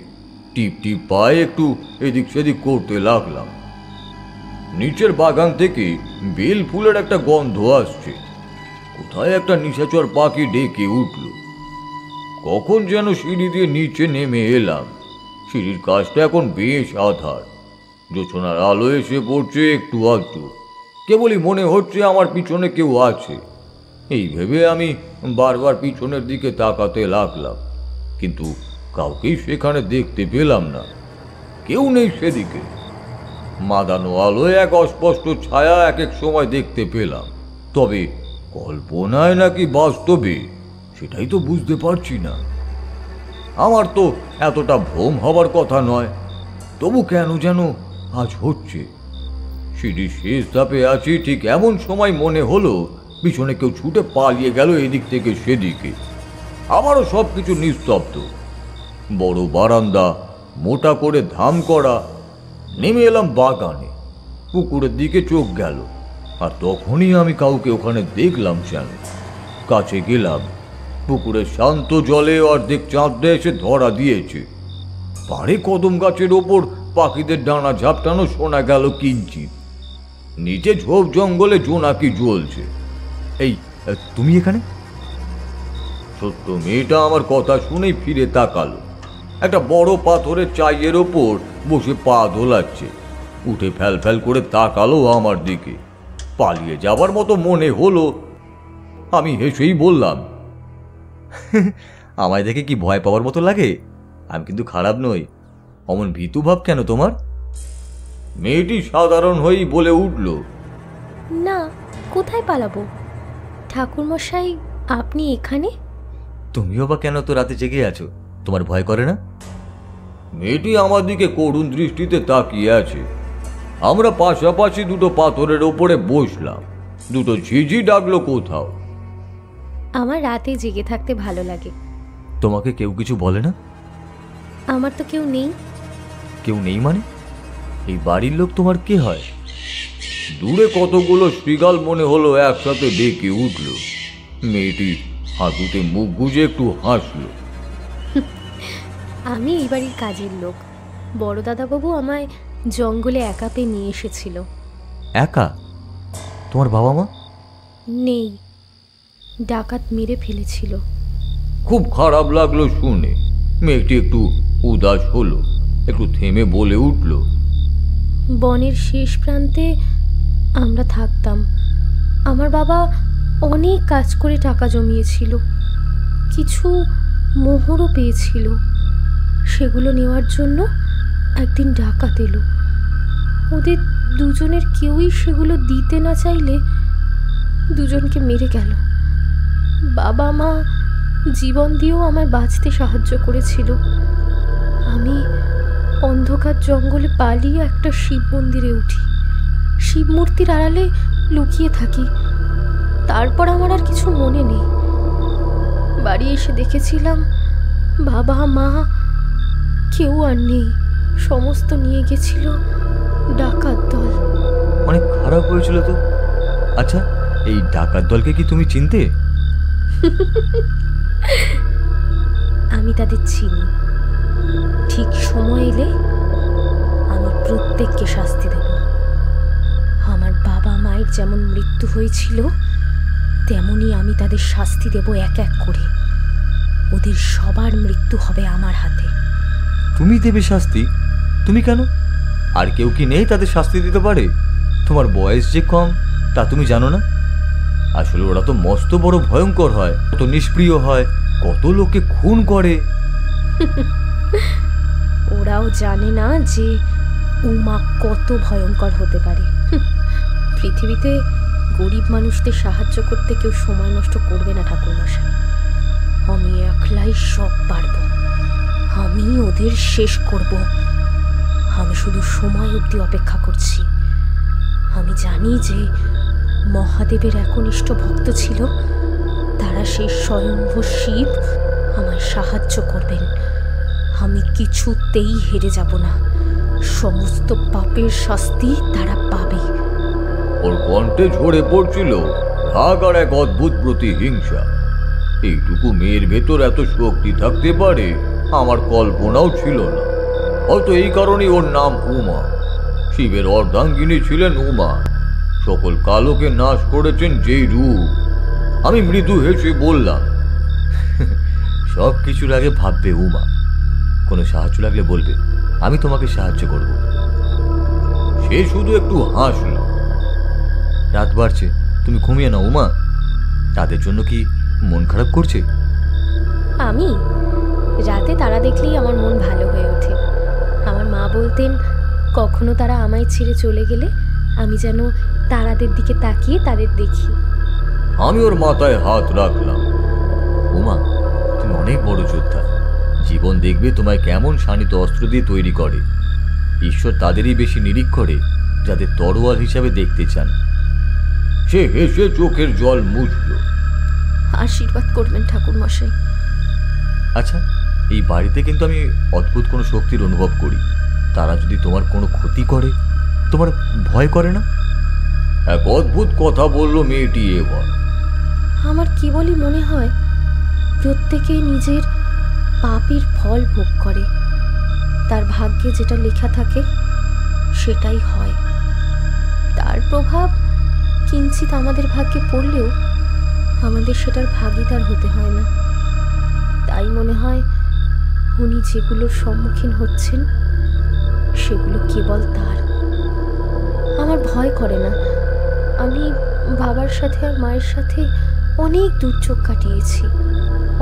টিপ টিপ পায়ে একটু এদিক সেদিক করতে লাগলাম। নিচের বাগান থেকে বেল ফুলের একটা গন্ধ আসছে। কোথায় একটা নিশাচর পাখি ডেকে উঠল। কখন যেন সিঁড়ি দিয়ে নিচে নেমে এলাম। সিঁড়ির কাজটা এখন বেশ আঁধার। জোছনার আলো এসে পড়ছে একটু আধটু। কেবলই মনে হচ্ছে আমার পিছনে কেউ আছে। এই ভেবে আমি বারবার পিছনের দিকে তাকাতে লাগলাম, কিন্তু কাউকেই সেখানে দেখতে পেলাম না। কেউ নেই সেদিকে। মাদানো আলোয় এক অস্পষ্ট ছায়া এক এক সময় দেখতে পেলাম। তবে কল্পনায় নাকি বাস্তবে সেটাই তো বুঝতে পারছি না। আমার তো এতটা ভ্রম হবার কথা নয়, তবু কেন যেন আজ হচ্ছে। সিঁড়ির শেষ ধাপে আছি, ঠিক এমন সময় মনে হলো পিছনে কেউ ছুটে পালিয়ে গেল এদিক থেকে সেদিকে। আমারও সব কিছু নিস্তব্ধ। বড় বারান্দা, মোটা করে ধাম করা। নেমে এলাম বাগানে। পুকুরের দিকে চোখ গেল, আর তখনই আমি কাউকে ওখানে দেখলাম। যেন কাছে গেলাম, পুকুরের শান্ত জলে অর্ধেক চাঁদটা এসে ধরা দিয়েছে। পাড়ে কদম গাছের ওপর পাখিদের ডানা ঝাপটানো শোনা গেল কিঞ্চিত। নিচে ঝোপ জঙ্গলে জোনাকি জ্বলছে। এই তুমি এখানে? ছোট্ট মেয়েটা আমার কথা শুনেই ফিরে তাকালো। একটা বড় পাথরের চাইয়ের ওপর বসে পা দোলাচ্ছে। উঠে ফ্যাল ফ্যাল করে তাকালো আমার দিকে। পালিয়ে যাবার মতো মনে হলো। আমি হেসেই বললাম, আমায় দেখে কি ভয় পাওয়ার মতো লাগে? আমি কিন্তু খারাপ নই। অমন ভীতু ভাব কেন তোমার? মেয়েটি সাধারণ হয়েই বলে উঠল, না, কোথায় পালাবো? ঠাকুরমশাই, আপনি এখানে? তুমিও বা কেন তো রাতে জেগে আছো? তোমার ভয় করে না? মেয়েটি আমার দিকে করুণ দৃষ্টিতে তাকিয়ে আছে। আমরা পাশাপাশি দুটো পাথরের ওপরে বসলাম। দুটো ঝিঝি ডাকলো কোথাও। আমার রাতে জেগে থাকতে ভালো লাগে। তোমাকে কেউ কিছু বলে না? আমার তো কেউ নেই। কেউ নেই মানে? এই বাড়ির লোক তোমার কে হয়? দূরে কতগুলো শৃগাল মনে হলো একসাথে ডেকে উঠল। মেয়েটি হাঁটুতে মুখ গুজে একটু হাসল। আমি এই বাড়ির কাজের লোক। বড় দাদাবাবু আমায় জঙ্গলে একা পেয়ে নিয়ে এসেছিল। একা? তোমার বাবা মা? নেই, ডাকাত মেরে ফেলেছিল। খুব খারাপ লাগলো শুনে। মেয়েটি একটু উদাস হলো, একটু থেমে বলে উঠল, বনের শেষ প্রান্তে আমরা থাকতাম। আমার বাবা অনেক কাজ করে টাকা জমিয়েছিল, কিছু মোহরও পেয়েছিল। সেগুলো নেওয়ার জন্য একদিন ডাকাত এলো। ওদের দুজনের কেউই সেগুলো দিতে না চাইলে দুজনকে মেরে গেল। বাবা মা জীবন দিয়েও আমায় বাঁচতে সাহায্য করেছিল। আমি অন্ধকার জঙ্গলে পালিয়ে একটা শিব মন্দিরে উঠি। শিব মূর্তির আড়ালে লুকিয়ে থাকি। তারপর আমার আর কিছু মনে নেই। বাড়ি এসে দেখেছিলাম বাবা মা কেউ আর নেই। সমস্ত নিয়ে গেছিল ডাকাত দল। অনেক খারাপ হয়েছিল তো। আচ্ছা, এই ডাকাত দলকে কি তুমি চিনতে? আমি তাদের চিনি। ঠিক সময় এলে আমি প্রত্যেককে শাস্তি দেব। আমার বাবা মায়ের যেমন মৃত্যু হয়েছিল, তেমনি আমি তাদের শাস্তি দেব এক এক করে। ওদের সবার মৃত্যু হবে আমার হাতে। তুমি দেবে শাস্তি? তুমি কেন? আর কেউ কি নেই তাদের শাস্তি দিতে পারে? তোমার বয়স যে কম তা তুমি জানো না? আসলে ওরা তো মস্ত বড় ভয়ঙ্কর হয়, কত নিষ্প্রিয় হয়, কত লোকে খুন করে। ওরাও জানে না যে উমা কত ভয়ঙ্কর হতে পারে। পৃথিবীতে গরিব মানুষদের সাহায্য করতে কেউ সময় নষ্ট করবে না ঠাকুরমশাই। আমি একলাই সব পারব। আমি ওদের শেষ করব। আমি শুধু সময় অবধি অপেক্ষা করছি। আমি জানি যে মহাদেবের একনিষ্ঠ ভক্ত ছিল, তারা সেই স্বয়ম্ভু শিব আমায় সাহায্য করবেন। আমি কিছুতেই হেরে যাব না। সমস্ত পাপের শাস্তি তারা পাবে। ওর কণ্ঠে ঝরে পড়ছিল রাগ আর এক অদ্ভুত প্রতিহিংসা। এইটুকু মেয়ের ভেতর এত শক্তি থাকতে পারে আমার কল্পনাও ছিল না। হয়তো এই কারণেই ওর নাম উমা। শিবের অর্ধাঙ্গিনী ছিলেন উমা। সকল কালোকে নাশ করেছেন যেই রূপ। আমি মৃদু হেসে বললাম, সব কিছুর আগে ভাববে উমা। কোনো সাহায্য লাগলে বলবে, আমি তোমাকে সাহায্য করব। সে শুধু একটু হাসল। রাত বাড়ছে, তুমি ঘুমিয়ে নাও উমা। তাদের জন্য কি মন খারাপ করছে? আমি রাতে তারা দেখলেই আমার মন ভালো হয়ে ওঠে। আমার মা বলতেন, কখনো তারা আমায় ছেড়ে চলে গেলে আমি যেন তারাদের দিকে তাকিয়ে তাদের দেখি। আমি ওর মাথায় হাত রাখলাম। উমা, তুমি অনেক বড় যোদ্ধা। জীবন দেখবে তোমায় কেমন শানিত অস্ত্র দিয়ে তৈরি করে। ঈশ্বর তাদেরই বেশি নিরীক্ষ করে যাদের তরোয়াল হিসাবে দেখতে চান। সে হেসে চোখের জল মুছল। আশীর্বাদ করবেন ঠাকুর মশাই। আচ্ছা, এই বাড়িতে কিন্তু আমি অদ্ভুত কোনো শক্তির অনুভব করি। তারা যদি তোমার কোনো ক্ষতি করে, তোমার ভয় করে না? এক অদ্ভুত কথা বলল মেয়েটি এবার। আমার কি বলি মনে হয় প্রত্যেকে নিজের পাপের ফল ভোগ করে। তার ভাগ্যে যেটা লেখা থাকে সেটাই হয়। তার প্রভাব কিঞ্চিত আমাদের ভাগ্যে পড়লেও আমাদের সেটার ভাগীদার হতে হয় না। তাই মনে হয় উনি যেগুলোর সম্মুখীন হচ্ছেন সেগুলো কেবল তার। আমার ভয় করে না। আমি বাবার সাথে আর মায়ের সাথে অনেক দুর্যোগ কাটিয়েছি,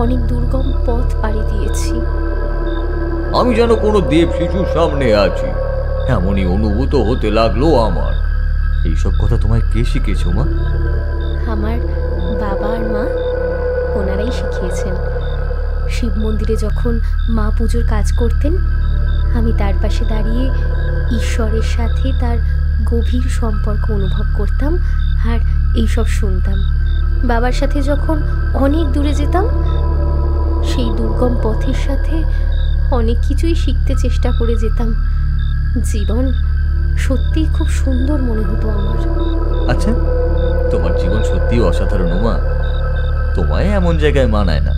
অনেক দুর্গম পথ পাড়ি দিয়েছি। আমি যেন কোনো দেব শিশুর সামনে আছি, এমনই অনুভূত হতে লাগলো আমার। এইসব কথা তোমায় কে শিখেছ মা? আমার বাবা আর মা, ওনারাই শিখিয়েছেন। শিব মন্দিরে যখন মা পুজোর কাজ করতেন, আমি তার পাশে দাঁড়িয়ে ঈশ্বরের সাথে তার গভীর সম্পর্ক অনুভব করতাম আর এইসব শুনতাম। বাবার সাথে যখন অনেক দূরে যেতাম, সেই দুর্গম পথের সাথে অনেক কিছুই শিখতে চেষ্টা করে যেতাম। জীবন সত্যিই খুব সুন্দর মনে হতো আমার। আচ্ছা, তোমার জীবন সত্যিই অসাধারণ মা। তোমায় এমন জায়গায় মানায় না।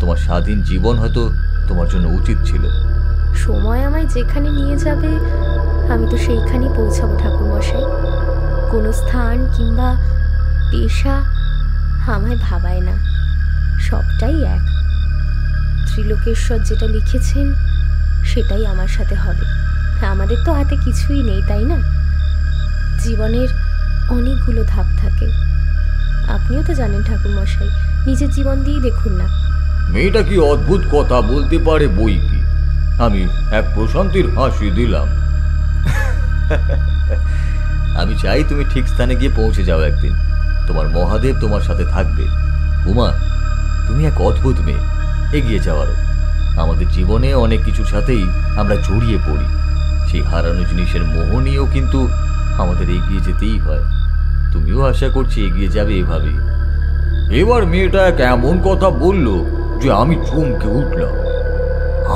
তোমার স্বাধীন জীবন হয়তো তোমার জন্য উচিত ছিল। সময় আমায় যেখানে নিয়ে যাবে আমি তো সেইখানেই পৌঁছাবো ঠাকুরমশাই। কোনো স্থান কিংবা পেশা আমায় ভাবায় না, সবটাই এক। ত্রিলোকেশ্বর যেটা লিখেছেন সেটাই আমার সাথে হবে। আমাদের তো হাতে কিছুই নেই, তাই না? জীবনের অনেকগুলো ধাপ থাকে। আপনিও তো জানেন ঠাকুরমশাই, নিজের জীবন দিয়েই দেখুন না। মেয়েটা কি অদ্ভুত কথা বলতে পারে বই কি। আমি এক প্রশান্তির হাসি দিলাম। আমি চাই তুমি ঠিক স্থানে গিয়ে পৌঁছে যাও একদিন। তোমার মহাদেব তোমার সাথে থাকবে। উমা, তুমি এক অদ্ভুত মেয়ে, এগিয়ে যাওয়ারও। আমাদের জীবনে অনেক কিছুর সাথেই আমরা জড়িয়ে পড়ি। সেই হারানো জিনিসের মোহ নিয়েও কিন্তু আমাদের এগিয়ে যেতেই হয়। তুমিও আশা করছি এগিয়ে যাবে এভাবেই। এবার মেয়েটা এক এমন কথা বলল যে আমি চমকে উঠলাম।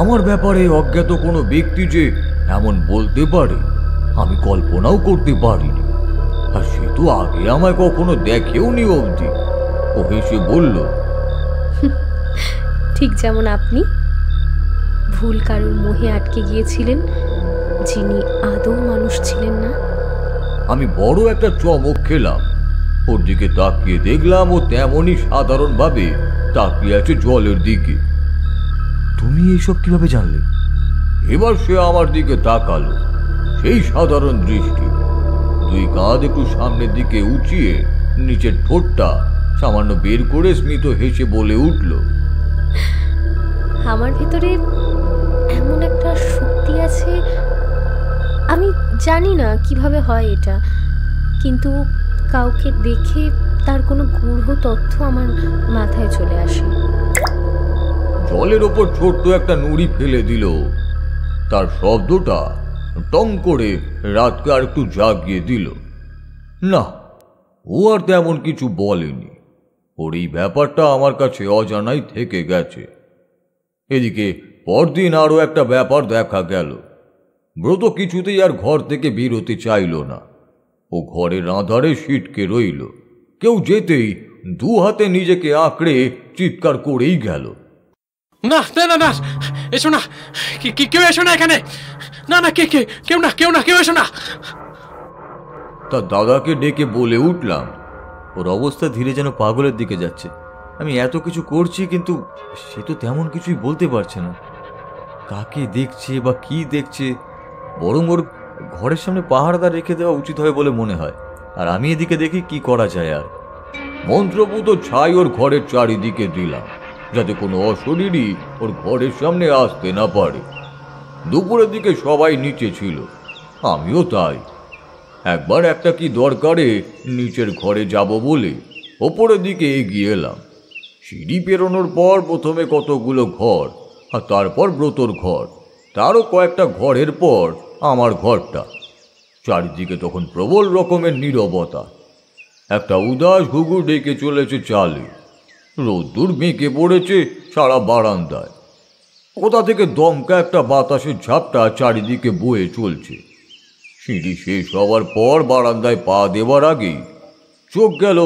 আমার ব্যাপারে অজ্ঞাত কোনো ব্যক্তি যে এমন বলতে পারে আমি কল্পনাও করতে পারিনি। আর সে তো আগে আমায় কখনো দেখেও নি অবধি। ও হেসে বলল, ঠিক যেমন আপনি ভুল কারোর মোহে আটকে গিয়েছিলেন, যিনি আদৌ মানুষ ছিলেন না। আমি বড় একটা চমক খেলাম। ওর দিকে তাকিয়ে দেখলাম ও তেমনই সাধারণভাবে তাকিয়ে আছে জলের দিকে। তুমি এইসব কিভাবে জানলে? এবার সে আমার দিকে তাকালো, সেই সাধারণ দৃষ্টি। দুই কাঁধ একটু সামনের দিকে উঁচিয়ে নিচের ঠোঁটটা সামান্য বের করে স্মিত হেসে বলে উঠল, আমার ভেতরে এমন একটা শক্তি আছে, আমি জানি না কিভাবে হয় এটা, কিন্তু কাউকে দেখে তার কোনো গূঢ় তথ্য আমার মাথায় চলে আসে। জলের ওপর ছোট্ট একটা নুড়ি ফেলে দিল। তার শব্দটা টং করে রাতকে আর একটু জাগিয়ে দিল। না, ও আর তেমন কিছু বলেনি। ওর এই ব্যাপারটা আমার কাছে অজানাই থেকে গেছে। এদিকে পরদিন আরও একটা ব্যাপার দেখা গেল। ব্রত কিছুতেই আর ঘর থেকে বেরোতে চাইল না। ও ঘরের আঁধারে সিটকে রইল। কেউ যেতেই দু হাতে নিজেকে আঁকড়ে চিৎকার করেই গেল, না না না না, এসো না, কেউ এসো না এখানে। না না, কেউ না, কেউ এসো না। তার দাদাকে ডেকে বলে উঠলাম। ওর অবস্থা ধীরে যেন পাগলের দিকে যাচ্ছে। আমি এত কিছু করছি কিন্তু সে তো তেমন কিছুই বলতে পারছে না। কাকে দেখছে বা কি দেখছে? বরং ওর ঘরের সামনে পাহারাদার রেখে দেওয়া উচিত হয় বলে মনে হয়। আর আমি এদিকে দেখি কি করা যায়। আর মন্ত্রপুত ছাই ওর ঘরের চারিদিকে দিলাম, যাতে কোনো অশরীরই ওর ঘরের সামনে আসতে না পারে। দুপুরের দিকে সবাই নিচে ছিল, আমিও তাই। একবার একটা কি দরকারে নিচের ঘরে যাব বলে ওপরের দিকে এগিয়ে এলাম। সিঁড়ি পেরোনোর পর প্রথমে কতগুলো ঘর আর তারপর ব্রতর ঘর, তারও কয়েকটা ঘরের পর আমার ঘরটা। চারিদিকে তখন প্রবল রকমের নীরবতা। একটা উদাস ঘুঘু ডেকে চলেছে চালে, রোদ্দুর বেঁকে পড়েছে সারা বারান্দায়। কোথা থেকে দমকা একটা বাতাসের ঝাপটা চারিদিকে বয়ে চলছে। সিঁড়ি শেষ হওয়ার পর বারান্দায় পা দেওয়ার আগেই চোখ গেল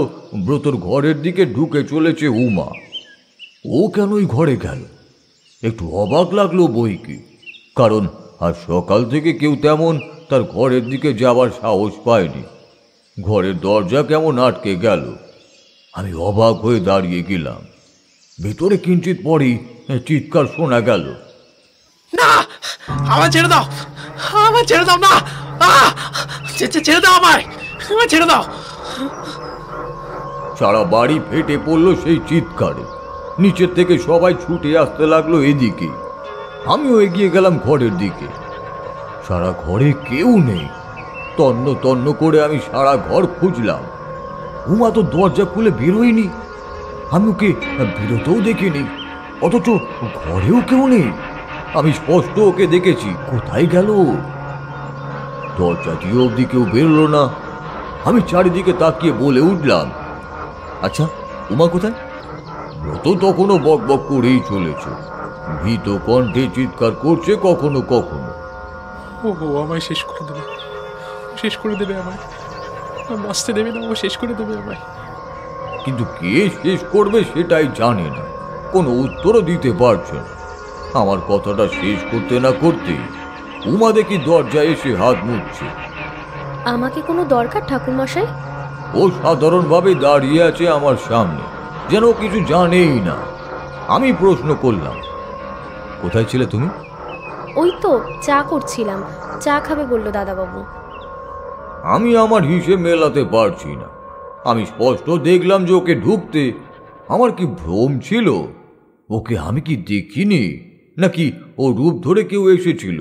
ব্রতর ঘরের দিকে ঢুকে চলেছে উমা। ও কেন ওই ঘরে গেল? একটু অবাক লাগলো বইকে, কারণ আজ সকাল থেকে কেউ তেমন তার ঘরের দিকে যাওয়ার সাহস পায়নি। ঘরের দরজা কেমন আটকে গেল। আমি অবাক হয়ে দাঁড়িয়ে গেলাম। ভেতরে কিঞ্চিত পরেই চিৎকার শোনা গেল, না, আমার ছেড়ে দাও, আমার ছেড়ে দাও, না ছেড়ে দাও, আমার ছেড়ে দাও। সারা বাড়ি ফেটে পড়লো সেই চিৎকারে। নিচের থেকে সবাই ছুটে আসতে লাগলো এদিকে। আমিও এগিয়ে গেলাম ঘরের দিকে। সারা ঘরে কেউ নেই। তন্ন তন্ন করে আমি সারা ঘর খুঁজলাম। উমা তো দরজা খুলে বেরোয়নি। আমি ওকে বেরোতেও দেখিনি, অথচ ঘরেও কেউ নেই। আমি স্পষ্ট ওকে দেখেছি। কোথায় গেল? দরজা দিয়ে অবধি কেউ বেরোলো না। আমি চারিদিকে তাকিয়ে বলে উঠলাম, আচ্ছা উমা কোথায়? ব্রত তখনও বক বক করেই চলেছে, ভীত কণ্ঠে চিৎকার করছে কখনো কখনো। ও আমায় শেষ করে দেবে, শেষ করে দেবে আমায়, বাঁচতে দেবে না, ও শেষ করে দেবে আমায়। কিন্তু কে শেষ করবে সেটাই জানে না, কোনো উত্তরও দিতে পারছে না। আমার কথাটা শেষ করতে না করতে উমা দেখি দরজায় এসে হাত মুছছে। আমাকে কোনো দরকার ঠাকুরমশাই? ও সাধারণভাবে দাঁড়িয়ে আছে আমার সামনে, যেন কিছু জানেই না। আমি প্রশ্ন করলাম, কোথায় ছিলে তুমি? ওই তো চা করছিলাম, চা খাবে বললো দাদাবাবু। আমি আমার হিসেব মেলাতে পারছি না। আমি স্পষ্ট দেখলাম যে ওকে ঢুকতে। আমার কি ভ্রম ছিল? ওকে আমি কি দেখিনি, নাকি ও রূপ ধরে কেউ এসেছিল?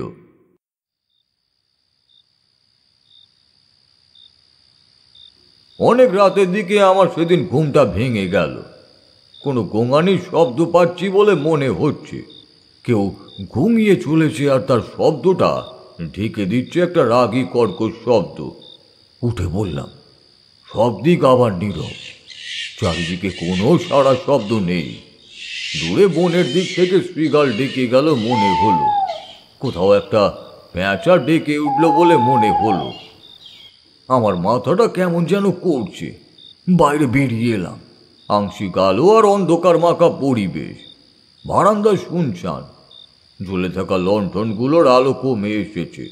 অনেক রাতের দিকে আমার সেদিন ঘুমটা ভেঙে গেল। কোনো গোঙানির শব্দ পাচ্ছি বলে মনে হচ্ছে। কেউ ঘুমিয়ে চলেছে আর তার শব্দটা ঢেকে দিচ্ছে একটা রাগী কর্কশ শব্দ। উঠে বললাম। সব দিক আবার নীরব, চারিদিকে কোনো সারা শব্দ নেই। দূরে বনের দিক থেকে শ্রীগাল ডেকে গেল মনে হলো, কোথাও একটা পেঁচা ডেকে উঠল বলে মনে হলো। আমার মাথাটা কেমন যেন করছে। বাইরে বেরিয়ে এলাম। আংশিক আলো আর অন্ধকার মাখা পরিবেশ। বারান্দায় শুনশান। জ্বলে থাকা লণ্ঠনগুলোর আলো কমে এসেছে।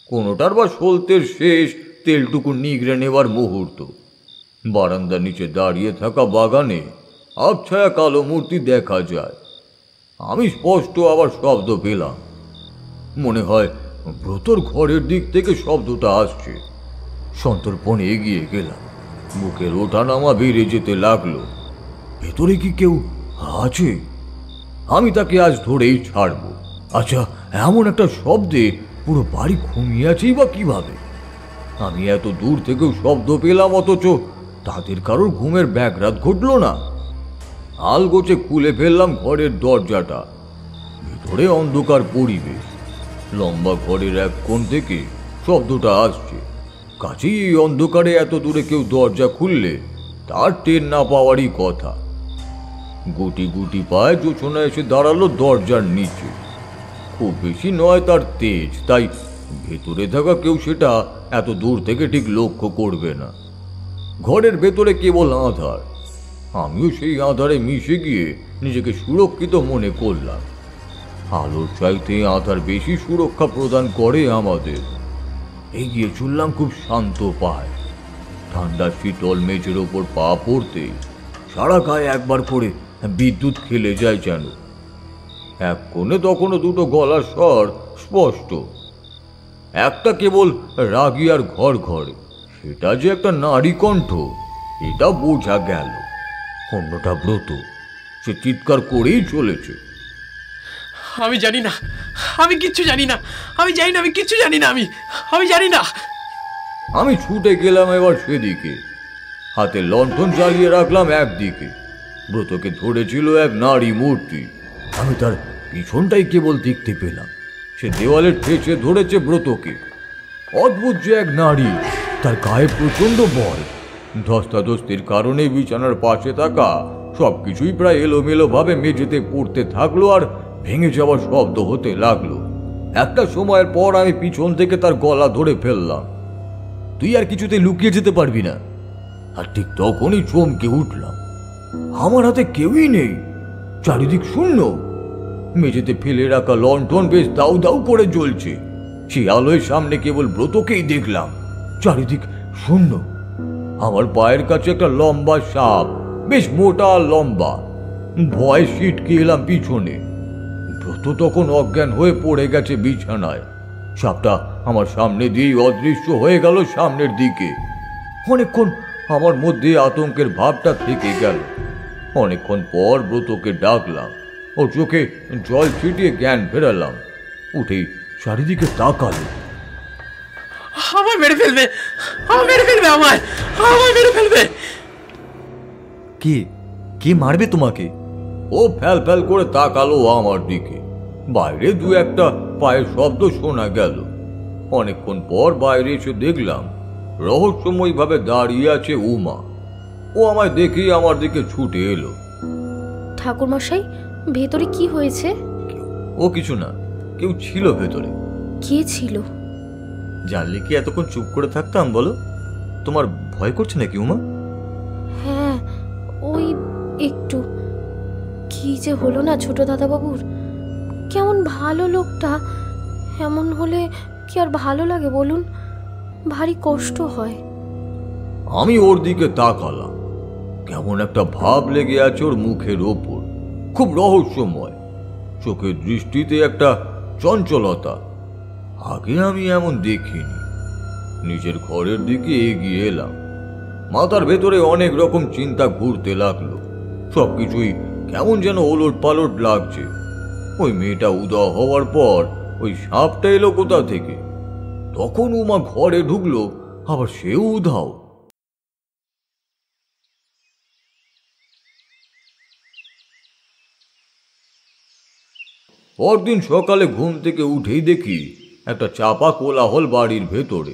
কোনোটার বা সলতের শেষ তেলটুকু নিগড়ে নেওয়ার মুহূর্ত। বারান্দার নিচে দাঁড়িয়ে থাকা বাগানে আবছায়া কালো মূর্তি দেখা যায়। আমি স্পষ্ট আবার শব্দ পেলাম। মনে হয় ব্রতর ঘরের দিক থেকে শব্দটা আসছে। সন্তর্পণে এগিয়ে গেলাম। বুকের ওঠানামা বেড়ে যেতে লাগলো। ভেতরে কি কেউ আছে? আমি তাকে আজ ধরেই ছাড়ব। আচ্ছা, এমন একটা শব্দে পুরো বাড়ি ঘুমিয়ে আছেই বা কিভাবে? আমি এত দূর থেকেও শব্দ পেলাম, অথচ তাদের কারোর ঘুমের ব্যাঘাত ঘটল না। আলগোছে খুলে ফেললাম ঘরের দরজাটা। ভিতরে অন্ধকার পরিবেশ। লম্বা ঘরের এক কোণ থেকে শব্দটা আসছে। কাছেই এই অন্ধকারে এত দূরে কেউ দরজা খুললে তার টের না পাওয়ারই কথা। গুটি গুটি পায়ে জোছনা এসে দাঁড়ালো দরজার নিচে। খুব বেশি নয় তার তেজ, তাই ভেতরে থাকা কেউ সেটা এত দূর থেকে ঠিক লক্ষ্য করবে না। ঘরের ভেতরে কেবল আঁধার। আমিও সেই আঁধারে মিশে গিয়ে নিজেকে সুরক্ষিত মনে করলাম। আলোর চাইতে আঁধার বেশি সুরক্ষা প্রদান করে আমাদের। এগিয়ে চললাম খুব শান্ত পায়। ঠান্ডা শীতল মেঝের ওপর পা পড়তে সারা গায়ে একবার করে বিদ্যুৎ খেলে যায় যেন। এক কোণে তখনও দুটো গলার স্বর স্পষ্ট। একটা কেবল রাগী আর ঘর ঘরে, সেটা যে একটা নারী কণ্ঠ এটা বোঝা গেল। অন্যটা ব্রত, সে চিৎকার করেই চলেছে, আমি জানি না, আমি কিচ্ছু জানি না, আমি জানি না, আমি কিচ্ছু জানি না, আমি জানি না। আমি ছুটে গেলাম এবার সেদিকে। হাতে লণ্ঠন জ্বালিয়ে রাখলাম একদিকে। ব্রতকে ধরেছিল এক নারী মূর্তি। আমি তার পিছনটাই কেবল দেখতে পেলাম সে দেওয়ালের ঠেসে ধরেছে ব্রতকে। অদ্ভুত যে এক নারী, তার গায়ে প্রচন্ড বল। ধস্তাধস্তির কারণে বিছানার পাশে থাকা সবকিছুই প্রায় এলোমেলো ভাবে মেঝেতে পড়তে থাকলো আর ভেঙে যাওয়ার শব্দ হতে লাগলো। একটা সময়ের পর আমি পিছন থেকে তার গলা ধরে ফেললাম। তুই আর কিছুতে লুকিয়ে যেতে পারবি না। আর ঠিক তখনই চমকে উঠলাম, আমার হাতে কেউই নেই, চারিদিক শূন্য। মেঝেতে ফেলে রাখা লণ্ঠন বেশ দাউ দাউ করে জ্বলছে। সেই আলোয় সামনে কেবল ব্রতকেই দেখলাম, চারিদিক শূন্য। আমার পায়ের কাছে একটা লম্বা সাপ, বেশ মোটা আর লম্বা। ভয়ে ছিটকে এলাম পিছনে। ব্রত তখন অজ্ঞান হয়ে পড়ে গেছে বিছানায়। সাপটা আমার সামনে দিয়েই অদৃশ্য হয়ে গেল সামনের দিকে। অনেকক্ষণ আমার মধ্যে আতঙ্কের ভাবটা থেকে গেল। অনেকক্ষণ পর ব্রতকে ডাকলাম, ও চোখে জল ছিটিয়ে জ্ঞান ফেরালাম। উঠেই চারিদিকে তাকালো। আমায় মেরে ফেলবে, আমায় মেরে ফেলবে, আমায় মেরে ফেলবে। কে মারবে তোমাকে? ও ফ্যাল ফ্যাল করে তাকালো আমার দিকে। বাইরে দু একটা পায়ের শব্দ শোনা গেল। অনেকক্ষণ পর বাইরে এসে দেখলাম রহস্যময় ভাবে দাঁড়িয়ে আছে উমা। ও আমায় দেখেই আমার দিকে ছুটে এলো। ঠাকুরমশাই, ভেতরে কি হয়েছে? ও কিছু না, কেউ ছিল ভেতরে। কে ছিল? জানলে কি এতক্ষণ চুপ করে থাকতাম বলো? তোমার ভয় করছে নাকি উমা? হ্যাঁ, ওই একটু। কি যে হলো না ছোট দাদাবাবুর। কেমন ভালো লোকটা, এমন হলে কি আর ভালো লাগে বলুন? ভারী কষ্ট হয়। আমি ওর দিকে তাকালাম। কেমন একটা ভাব লেগে আছে ওর মুখের ওপর, খুব রহস্যময়। চোখের দৃষ্টিতে একটা চঞ্চলতা, আগে আমি এমন দেখিনি। নিজের ঘরের দিকে এগিয়ে এলাম। মাথার ভেতরে অনেক রকম চিন্তা ঘুরতে লাগলো। সবকিছুই কেমন যেন ওলট পালট লাগছে। ওই মেয়েটা উদাও হওয়ার পর ওই সাপটা এলো কোথা থেকে? তখন উমা ঘরে ঢুকলো, আবার সেও উধাও। পরদিন সকালে ঘুম থেকে উঠেই দেখি একটা চাপা কোলাহল বাড়ির ভেতরে।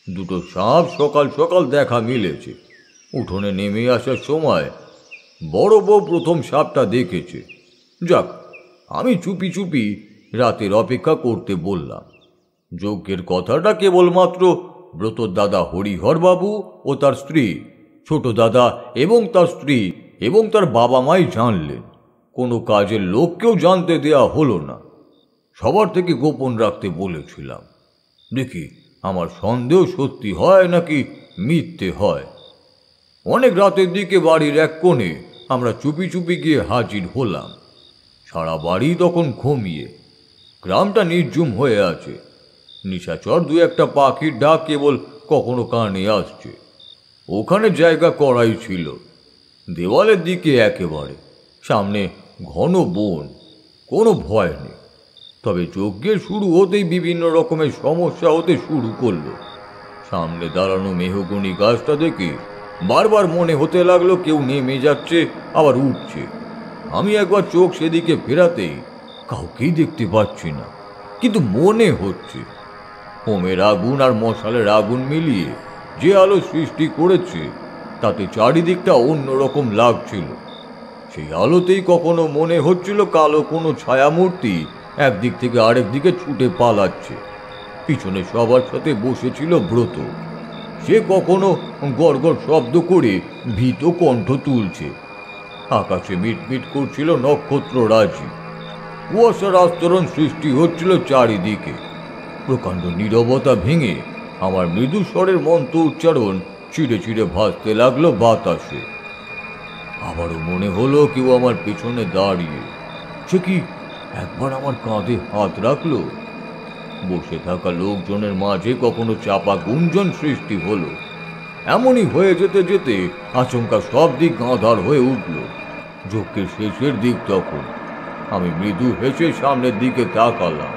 দুটো সাপ সকাল সকাল দেখা মিলেছে। উঠোনে নেমে আসার সময় বড় বউ প্রথম সাপটা দেখেছে। যাক, আমি চুপি চুপি রাতের অপেক্ষা করতে বললাম। যজ্ঞের কথাটা কেবলমাত্র ব্রতর দাদা হরিহর বাবু ও তার স্ত্রী, ছোট দাদা এবং তার স্ত্রী এবং তার বাবা মাই জানলেন। কোনো কাজের লোককেও জানতে দেয়া হলো না। সবার থেকে গোপন রাখতে বলেছিলাম। দেখি আমার সন্দেহ সত্যি হয় নাকি মিথ্যে হয়। অনেক রাতের দিকে বাড়ির এক কোণে আমরা চুপি চুপি গিয়ে হাজির হলাম। সারা বাড়ি তখন ঘুমিয়ে। গ্রামটা নির্জুম হয়ে আছে। নিশাচর দু একটা পাখির ডাক কেবল কখনো কানে আসছে। ওখানে জায়গা করাই ছিল, দেওয়ালের দিকে একেবারে সামনে ঘন বন। কোনো ভয় নেই। তবে যজ্ঞের শুরু হতেই বিভিন্ন রকমের সমস্যা হতে শুরু করলো। সামনে দাঁড়ানো মেহগনি গাছটা দেখে বারবার মনে হতে লাগলো কেউ নেমে যাচ্ছে আবার উঠছে। আমি একবার চোখ সেদিকে ফেরাতেই কাউকেই দেখতে পাচ্ছি না, কিন্তু মনে হচ্ছে হোমের আগুন আর মশালের আগুন মিলিয়ে যে আলো সৃষ্টি করেছে তাতে চারিদিকটা অন্যরকম লাগছিল। সেই আলোতেই কখনো মনে হচ্ছিল কালো কোনো ছায়ামূর্তি একদিক থেকে আরেক দিকে ছুটে পালাচ্ছে। পিছনে সবার সাথে বসেছিল ব্রত। সে কখনো গড়গড় শব্দ করে ভীত কণ্ঠ তুলছে। আকাশে মিটমিট করছিল নক্ষত্ররাজি। কুয়াশার আস্তরণ সৃষ্টি হচ্ছিল চারিদিকে। প্রকাণ্ড নীরবতা ভেঙে আমার মৃদু স্বরের মন্ত্র উচ্চারণ চিড়ে চিড়ে ভাসতে লাগলো বাতাসে। আবারও মনে হলো কেউ আমার পেছনে দাঁড়িয়ে। সে কি একবার আমার কাঁধে হাত রাখলো? বসে থাকা লোকজনের মাঝে কখনো চাপা গুঞ্জন সৃষ্টি হলো। এমনই হয়ে যেতে যেতে আচমকা সব দিক আঁধার হয়ে উঠল। যজ্ঞের শেষের দিক তখন। আমি মৃদু হেসে সামনের দিকে তাকালাম।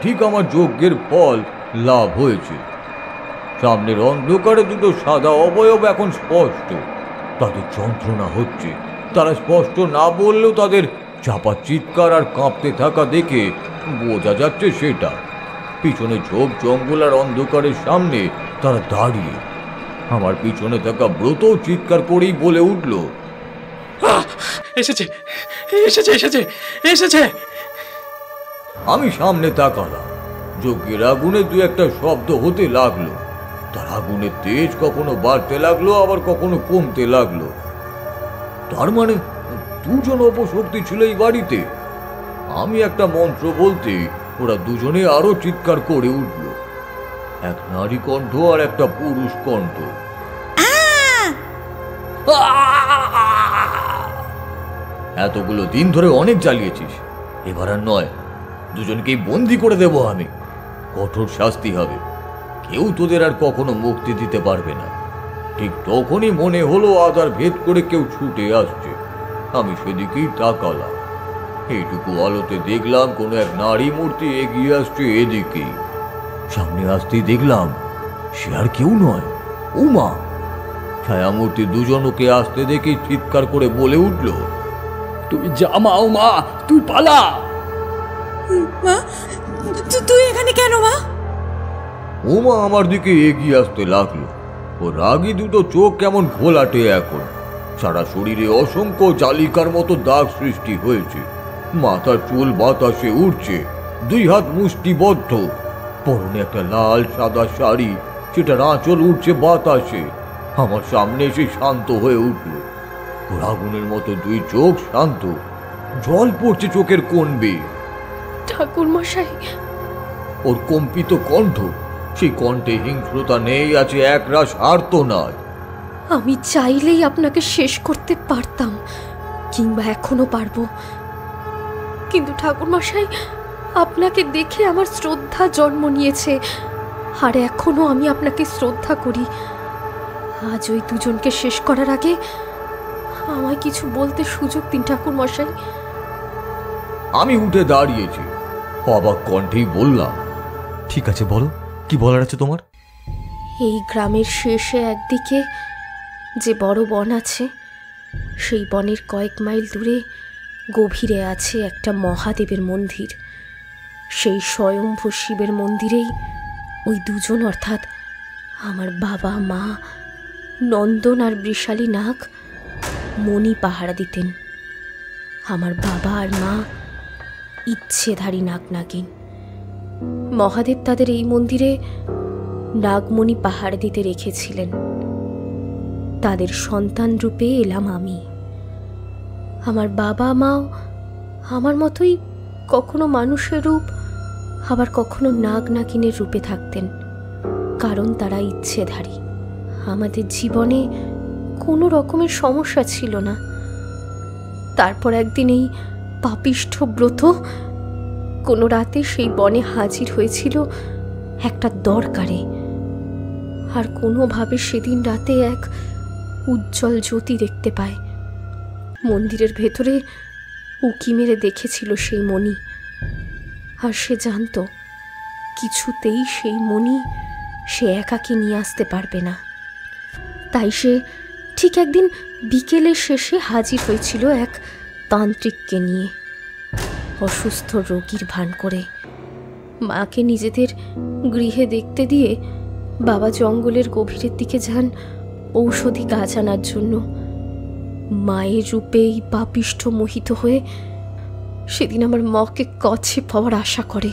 ঠিক আমার যজ্ঞের ফল লাভ হয়েছে। সামনের অন্ধকারে দুটো সাদা অবয়ব এখন স্পষ্ট। তাদের যন্ত্রণা হচ্ছে। তারা স্পষ্ট না বললেও তাদের চাপা চিৎকার আর কাঁপতে থাকা দেখে বোঝা যাচ্ছে সেটা। পিছনে ঝোপ জঙ্গল আর অন্ধকারের সামনে তারা দাঁড়িয়ে। আমার পিছনে থাকা ব্রত চিৎকার করেই বলে উঠল, এসেছে এসেছে এসেছে এসেছে। আমি সামনে তাকালাম। যজ্ঞের আগুনে দু একটা শব্দ হতে লাগলো। তার আগুনের তেজ কখনো বাড়তে লাগলো, আবার কখনো কমতে লাগলো। তার মানে দুজন অপশক্তি ছিল এই বাড়িতে। আমি একটা মন্ত্র বলতে ওরা দুজনে আরো চিৎকার করে উঠল। এক নারী কণ্ঠ আর একটা পুরুষ কণ্ঠ। এতগুলো দিন ধরে অনেক জ্বালিয়েছিস, এবার আর নয়। দুজনকেই বন্দি করে দেব আমি। কঠোর শাস্তি হবে। কেউ তোদের আর কখনো মুক্তি দিতে পারবে না। ঠিক তখনই মনে হলো আধার ভেদ করে কেউ ছুটে আসছে। আমি সেদিকেই তাকালাম। এইটুকু আলোতে দেখলাম কোনো এক নারী মূর্তি এগিয়ে আসছে এদিকেই। সামনে আসতেই দেখলাম সে আর কেউ নয়, উমা। ছায়ামূর্তি দুজন ওকে আসতে দেখে চিৎকার করে বলে উঠল, তুই যা মা, উমা, তুই পালা। মা, তুই এখানে কেন মা? উমা আমার দিকে এগিয়ে আসতে লাগলো। ও রাগী দুটো চোখ কেমন ঘোলাটে এখন। সারা শরীরে অসংখ্য জালিকার মতো দাগ সৃষ্টি হয়েছে। মাথার চুল বাতাসে উঠছে, দুই হাত মুষ্টিবদ্ধ। পরনে একটা লাল সাদা শাড়ি, সেটার আঁচল উঠছে বাতাসে। আমার সামনে এসে শান্ত হয়ে উঠল। ওর আগুনের মতো দুই চোখ শান্ত, জল পড়ছে চোখের কোণ বেয়ে। ঠাকুর মশাই। ওর কম্পিত কণ্ঠ, সেই কণ্ঠে হিংস্রতা নেই, আছে একরাশ আর্তনাদ। আমি চাইলেই আপনাকে শেষ করতে পারতাম, কিংবা এখনো পারবো, কিন্তু ঠাকুর মশাই, আপনাকে দেখে আমার শ্রদ্ধা জন্ম নিয়েছে, আর এখনো আমি আপনাকে শ্রদ্ধা করি। আজ ওই দুজনকে শেষ করার আগে আমায় কিছু বলতে সুযোগ দিন ঠাকুর মশাই। আমি উঠে দাঁড়িয়েছি, অবাক কণ্ঠেই বললাম, ঠিক আছে, বলো, কি বলার আছে তোমার? এই গ্রামের শেষে একদিকে যে বড় বন আছে, সেই বনের কয়েক মাইল দূরে গভীরে আছে একটা মহাদেবের মন্দির। সেই স্বয়ম্ভু শিবের মন্দিরেই ওই দুজন, অর্থাৎ আমার বাবা মা নন্দন আর বৃষালী নাগ, মণি পাহারা দিতেন। আমার বাবা আর মা ইচ্ছেধারী নাগ নাগিন। মহাদেব তাদের এই মন্দিরে নাগমণি পাহাড় দিতে রেখেছিলেন। তাদের সন্তান রূপে এলাম আমি। আমার বাবা মাও আমার মতোই কখনো মানুষের রূপ, আবার কখনো নাগ নাগিনের রূপে থাকতেন, কারণ তারা ইচ্ছেধারী। আমাদের জীবনে কোনো রকমের সমস্যা ছিল না। তারপর একদিন এই পাপিষ্ঠ ব্রত কোনো রাতে সেই বনে হাজির হয়েছিল একটা দরকারে, আর কোনোভাবে সেদিন রাতে এক উজ্জ্বল জ্যোতি দেখতে পায়। মন্দিরের ভেতরে উঁকি মেরে দেখেছিল সেই মণি, আর সে জানত কিছুতেই সেই মণি সে একাকে নিয়ে আসতে পারবে না। তাই সে ঠিক একদিন বিকেলের শেষে হাজির হয়েছিল এক তান্ত্রিককে নিয়ে, অসুস্থ রোগীর ভান করে। মাকে নিজেদের গৃহে দেখতে দিয়ে বাবা জঙ্গলের গভীরের দিকে যান ঔষধি গাছ আনার জন্য। মায়ের রূপেই পাপিষ্ঠ মোহিত হয়ে সেদিন আমার মাকে কাছে পাওয়ার আশা করে।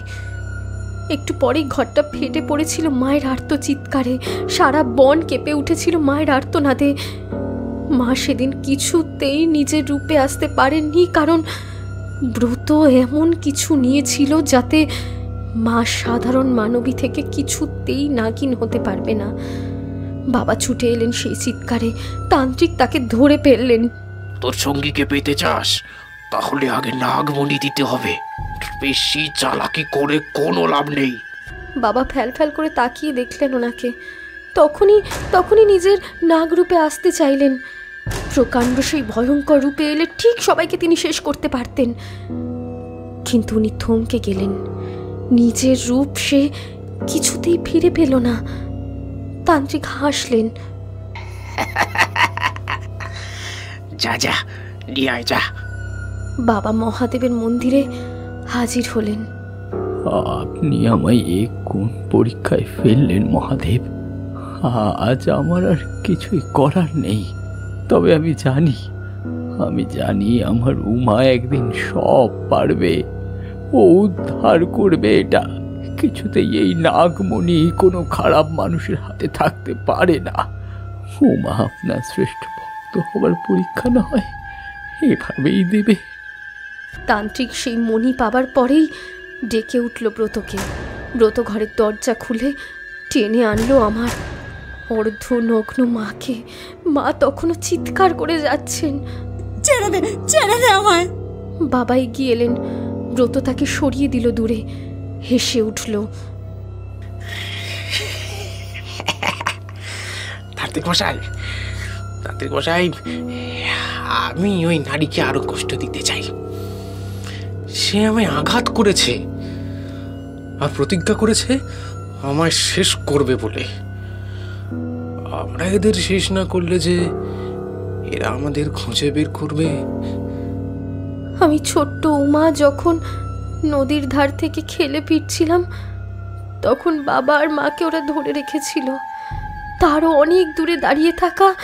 একটু পরেই ঘরটা ফেটে পড়েছিল মায়ের আর্ত চিৎকারে, সারা বন কেঁপে উঠেছিল মায়ের আর্তনাদে। মা সেদিন কিছুতেই নিজের রূপে আসতে পারেননি, কারণ ব্রত এমন কিছু নিয়েছিল যাতে মা সাধারণ মানবী থেকে কিছুতেই নাগিন হতে পারবে না। বাবা ছুটে এলেন সেই চিৎকারে, তান্ত্রিক তাকে ধরে ফেললেন। তোর সঙ্গীকে পেতে চাস, তাহলে আগে নাগমণি দিতে হবে। বেশি চালাকি করে কোনো লাভ নেই। বাবা ফ্যাল ফ্যাল করে তাকিয়ে দেখলেন ওনাকে। তখনই নিজের নাগ রূপে আসতে চাইলেন। প্রকাণ্ড সেই ভয়ঙ্কর রূপে এলে ঠিক সবাইকে তিনি শেষ করতে পারতেন, কিন্তু উনি থমকে গেলেন। নিজের রূপ সে কিছুতেই ফিরে পেল না। তান্ত্রিক হাসলেন। যা যা নিয়ে আয় যা। বাবা মহাদেবের মন্দিরে হাজির হলেন। আপনি আমায় এ কোন পরীক্ষায় ফেললেন মহাদেব? আজ আমার আর কিছুই করার নেই। তবে আমি জানি আমার উমা একদিন সব পারবে, ও উদ্ধার করবে। এটা কিছুতেই এই নাগমণি কোনো খারাপ মানুষের হাতে থাকতে পারে না। উমা আপনার শ্রেষ্ঠ ভক্ত হবার পরীক্ষা নয়, এভাবেই দেবে। তান্ত্রিক সেই মণি পাবার পরেই ডেকে উঠল ব্রতকে। ব্রত ঘরের দরজা খুলে টেনে আনলো আমার অর্ধ নগ্ন মাকে। মা তখনও চিৎকার করে যাচ্ছেন, ছেড়ে দে আমায়। বাবা এগিয়ে এলেন, ব্রত তাকে সরিয়ে দিল দূরে, হেসে উঠল। তান্ত্রিক মশাই, আমি ওই নারীকে আরো কষ্ট দিতে চাই। সে আমায় আঘাত করেছে আর প্রতিজ্ঞা করেছে আমায় শেষ করবে বলে। আমরা এদের শেষ না করলে যে এরা আমাদের খুঁজে বের করবে। আমি ছোট্ট উমা যখন নদীর ধার থেকে খেলে ফিরছিলাম, তখন বাবা আর মাকে ওরা ধরে রেখেছিল। তারও অনেক দূরে দাঁড়িয়ে থাকা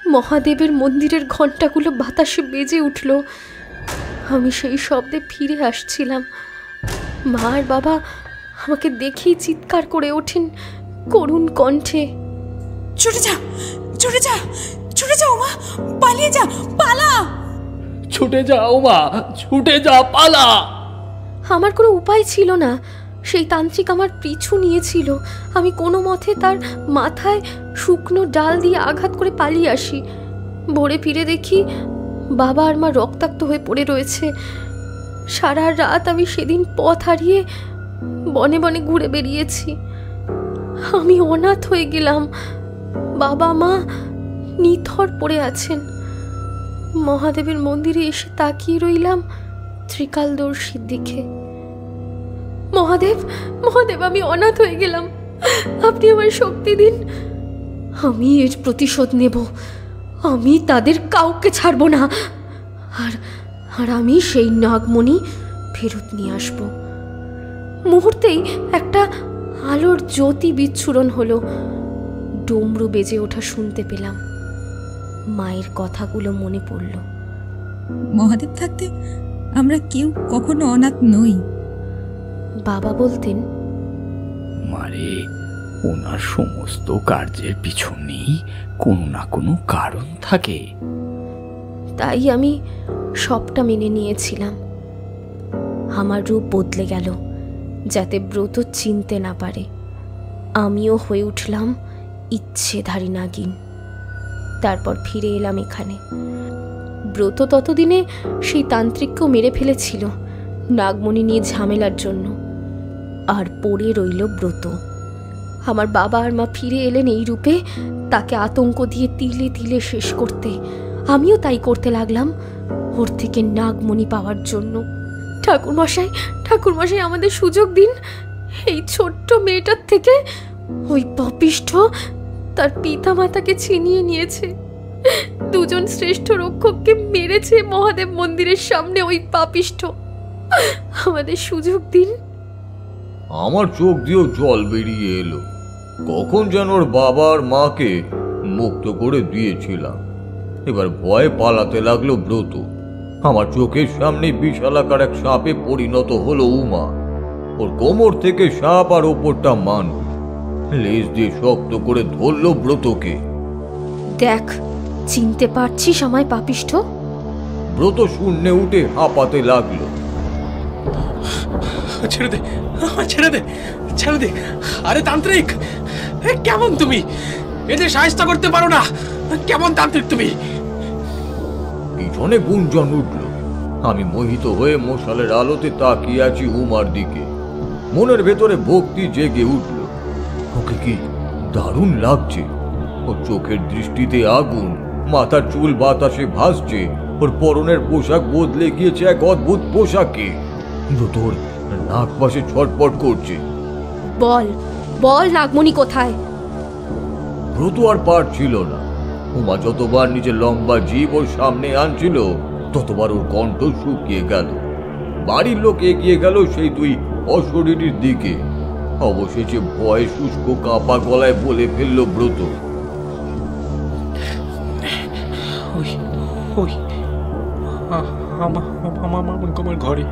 মহাদেবের মন্দিরের ঘণ্টাগুলো বাতাসে বেজে উঠল। আমি সেই শব্দে ফিরে আসছিলাম। মা আর বাবা আমাকে দেখেই চিৎকার করে ওঠেন করুণ কণ্ঠে, ছুটে যা উমা, পালিয়ে যা, পালা, ছুটে যা উমা, ছুটে যা, পালা। আমার কোনো উপায় ছিল না। সেই তান্ত্রিক আমার পিছু নিয়েছিল। আমি কোনো মতে তার মাথায় শুকনো ডাল দিয়ে আঘাত করে পালিয়ে আসি। ভোরে ফিরে দেখি বাবা আর মা রক্তাক্ত হয়ে পড়ে রয়েছে। সারা রাত আমি সেদিন পথ হারিয়ে বনে বনে ঘুরে বেরিয়েছি। আমি অনাথ হয়ে গেলাম। বাবা মা নিথর পড়ে আছেন। মহাদেবের মন্দিরে এসে তাকিয়ে রইলাম ত্রিকালদর্শীর দিকে। মহাদেব, আমি অনাথ হয়ে গেলাম, আপনি আমার শক্তি দিন। আমি এর প্রতিশোধ নেব। আমি তাদের কাউকে ছাড়ব না। আর আমি সেই নাগমণি ফেরত নিয়ে আসব। মুহূর্তেই একটা আলোর জ্যোতি বিচ্ছুরণ হলো। ডমরু বেজে ওঠা শুনতে পেলাম। মায়ের কথাগুলো মনে পড়ল। মহাদেব থাকতে আমরা কেউ কখনো অনাথ নই। বাবা বলতেন, মারে, ওনার সমস্ত কার্যের পিছনেই কোনো না কোনো কারণ থাকে। তাই আমি সবটা মেনে নিয়েছিলাম। আমার রূপ বদলে গেল যাতে ব্রত চিনতে না পারে। আমিও হয়ে উঠলাম ইচ্ছেধারী নাগিন। তারপর ফিরে এলাম এখানে। ব্রত ততদিনে সেই তান্ত্রিককেও মেরে ফেলেছিল নাগমণি নিয়ে ঝামেলার জন্য। আর পড়ে রইল ব্রত। আমার বাবা আর মা ফিরে এলেন এই রূপে, তাকে আতঙ্ক দিয়ে তিলে তিলে শেষ করতে। আমিও তাই করতে লাগলাম ওর থেকে নাগমণি পাওয়ার জন্য। ঠাকুরমশাই আমাদের সুযোগ দিন। এই ছোট্ট মেয়েটার থেকে ওই পাপিষ্ঠ তার পিতা মাতাকে ছিনিয়ে নিয়েছে। দুজন শ্রেষ্ঠ রক্ষককে মেরেছে মহাদেব মন্দিরের সামনে ওই পাপিষ্ঠ। আমাদের সুযোগ দিন। আমার চোখ দিয়েও জল বেরিয়ে এলো। কখন যেন ওর বাবা আর মাকে মুক্ত করে দিয়েছিলাম। এবার ভয়ে পালাতে লাগলো ব্রত। আমার চোখের সামনে বিশালাকার এক সাপে পরিণত হলো উমা। ওর কোমর থেকে সাপ আর ওপরটা মানুষ। লেজ দিয়ে শক্ত করে ধরলো ব্রতকে। দেখ, চিনতে পারছিস আমায় পাপিষ্ঠ? ব্রত শূন্যে উঠে হাঁপাতে লাগলো। ছেড়ে দে। আরে তান্ত্রিক, কেমন তুমি? এদের সাহায্য করতে পারো না? কেমন তান্ত্রিক তুমি? পিছনে গুঞ্জন উঠল। আমি মোহিত হয়ে মশালের আলোতে তাকিয়ে আছি উমার দিকে। মনের ভেতরে ভক্তি জেগে উঠল। ওকে কি দারুণ লাগছে। ওর চোখের দৃষ্টিতে আগুন, মাথার চুল বাতাসে ভাসছে। ওর পরনের পোশাক বদলে গিয়েছে এক অদ্ভুত পোশাকে। তোর নাক পাশে ছটপট করছে। বল নাগমণি কোথায়? ব্রত আর পারছিল না। উমা যতবার নিজের লম্বা জীব ওর সামনে আনছিল, ততবার ওর কণ্ঠ শুকিয়ে গেল। বাড়ির লোক এগিয়ে গেল সেই দুই অশরীরীর দিকে। অবশেষে ভয়ে শুষ্ক কাঁপা গলায় বলে ফেলল ব্রত, ওই ওই আমার ঘরে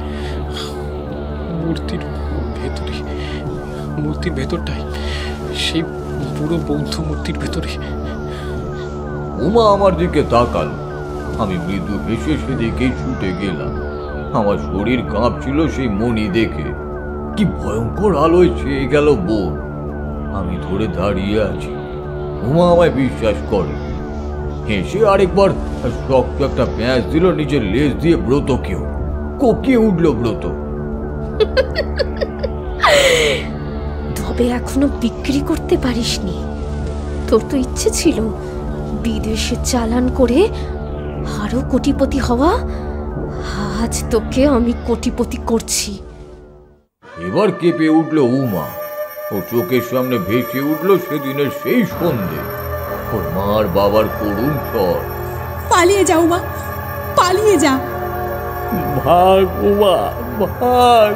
মূর্তির ভেতরটায়, সেই পুরো বৌদ্ধ মূর্তির ভেতরে। উমা আমার দিকে তাকালো। আমি মৃদু হেসে সেদিকেই ছুটে গেলাম। আমার শরীর কাঁপছিল সেই মণি দেখে। কি ভয়ঙ্কর আলোয় ছেয়ে গেল বোন। আমি ধরে দাঁড়িয়ে আছি। উমা আমায় বিশ্বাস করে। হেসে আরেকবার শক্ত একটা প্যাঁচ দিল নিজের লেজ দিয়ে ব্রতকেও। কোকিয়ে উঠল ব্রত। তবে এখনো বিক্রি করতে পারিসনি? তোর তো ইচ্ছে ছিল বিদেশে চালান করে আরো কোটিপতি হওয়া। আজ তোকে আমি কোটিপতি করছি। এবার কেঁপে উঠল উমা। ও চোখের সামনে ভেসে উঠল সেদিনের সেই সন্ধে, ওর মার বাবার করুণ স্বর। পালিয়ে যাও মা, পালিয়ে যা। ভাগ উমা, ভাগ।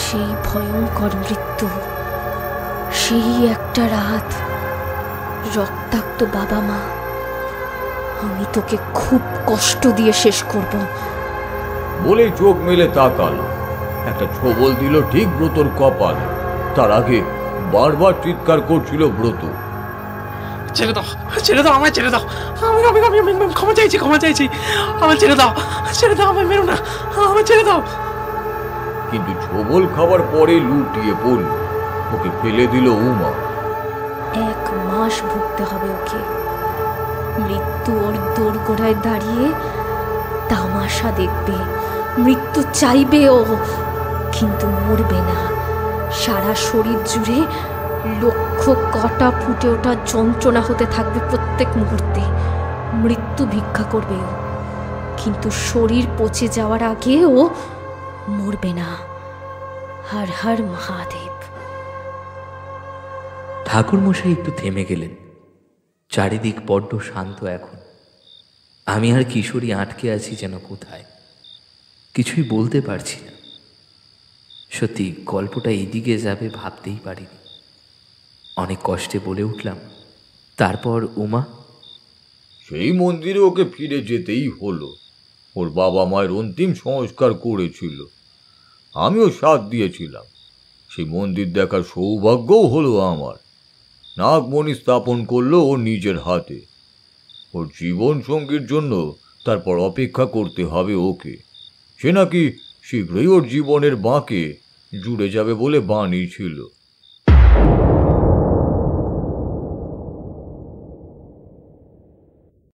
সেই ভয়ঙ্কর মৃত্যু, সেই একটা রাত, রক্তাক্ত বাবা মা, আমি তোকে খুব কষ্ট দিয়ে শেষ করব। বলে চোখ মেলে তাকালো। একটা ছোবল দিল ঠিক ব্রতর কপালে। তার আগে বারবার চিৎকার করছিল ব্রত, ছেড়ে দাও, ছেড়ে দাও, আমায় ছেড়ে দাও, আমি ক্ষমা চাইছি, ক্ষমা চাইছি, আমার ছেড়ে দাও, ছেড়ে দাও, আমায় মেরো না, আমায় ছেড়ে দাও। কিন্তু ছোবল খাবার পরে লুটিয়ে পড়ল। ওকে ফেলে দিল উমা। 1 মাস ভুগতে হবে ওকে। মৃত্যু ওর দোরগোড়ায় দাঁড়িয়ে তামাশা দেখবে। মৃত্যু চাইবে ও, কিন্তু মরবে না। সারা শরীর জুড়ে লক্ষ কাটা ফুটে ওঠা যন্ত্রণা হতে থাকবে প্রত্যেক মুহূর্তে। মৃত্যু ভিক্ষা করবে ও, কিন্তু শরীর পচে যাওয়ার আগে ও মরবে না। হর হর মহাদেব। ঠাকুরমশাই একটু থেমে গেলেন। চারিদিক বড্ড শান্ত এখন। আমি আর কিশোরী আটকে আছি যেন কোথায়, কিছুই বলতে পারছি না। সত্যি গল্পটা এদিকে যাবে ভাবতেই পারিনি। অনেক কষ্টে বলে উঠলাম, তারপর উমা? সেই মন্দিরে ওকে ফিরে যেতেই হলো। ওর বাবা মায়ের অন্তিম সংস্কার করেছিল, আমিও সাথ দিয়েছিলাম। সেই মন্দির দেখার সৌভাগ্যও হলো আমার। নাগমণি স্থাপন করলো ও নিজের হাতে। ওর জীবন সঙ্গীর জন্য তারপর অপেক্ষা করতে হবে ওকে। সে নাকি শীঘ্রই ওর জীবনের বাঁকে জুড়ে যাবে বলে বাণী ছিল।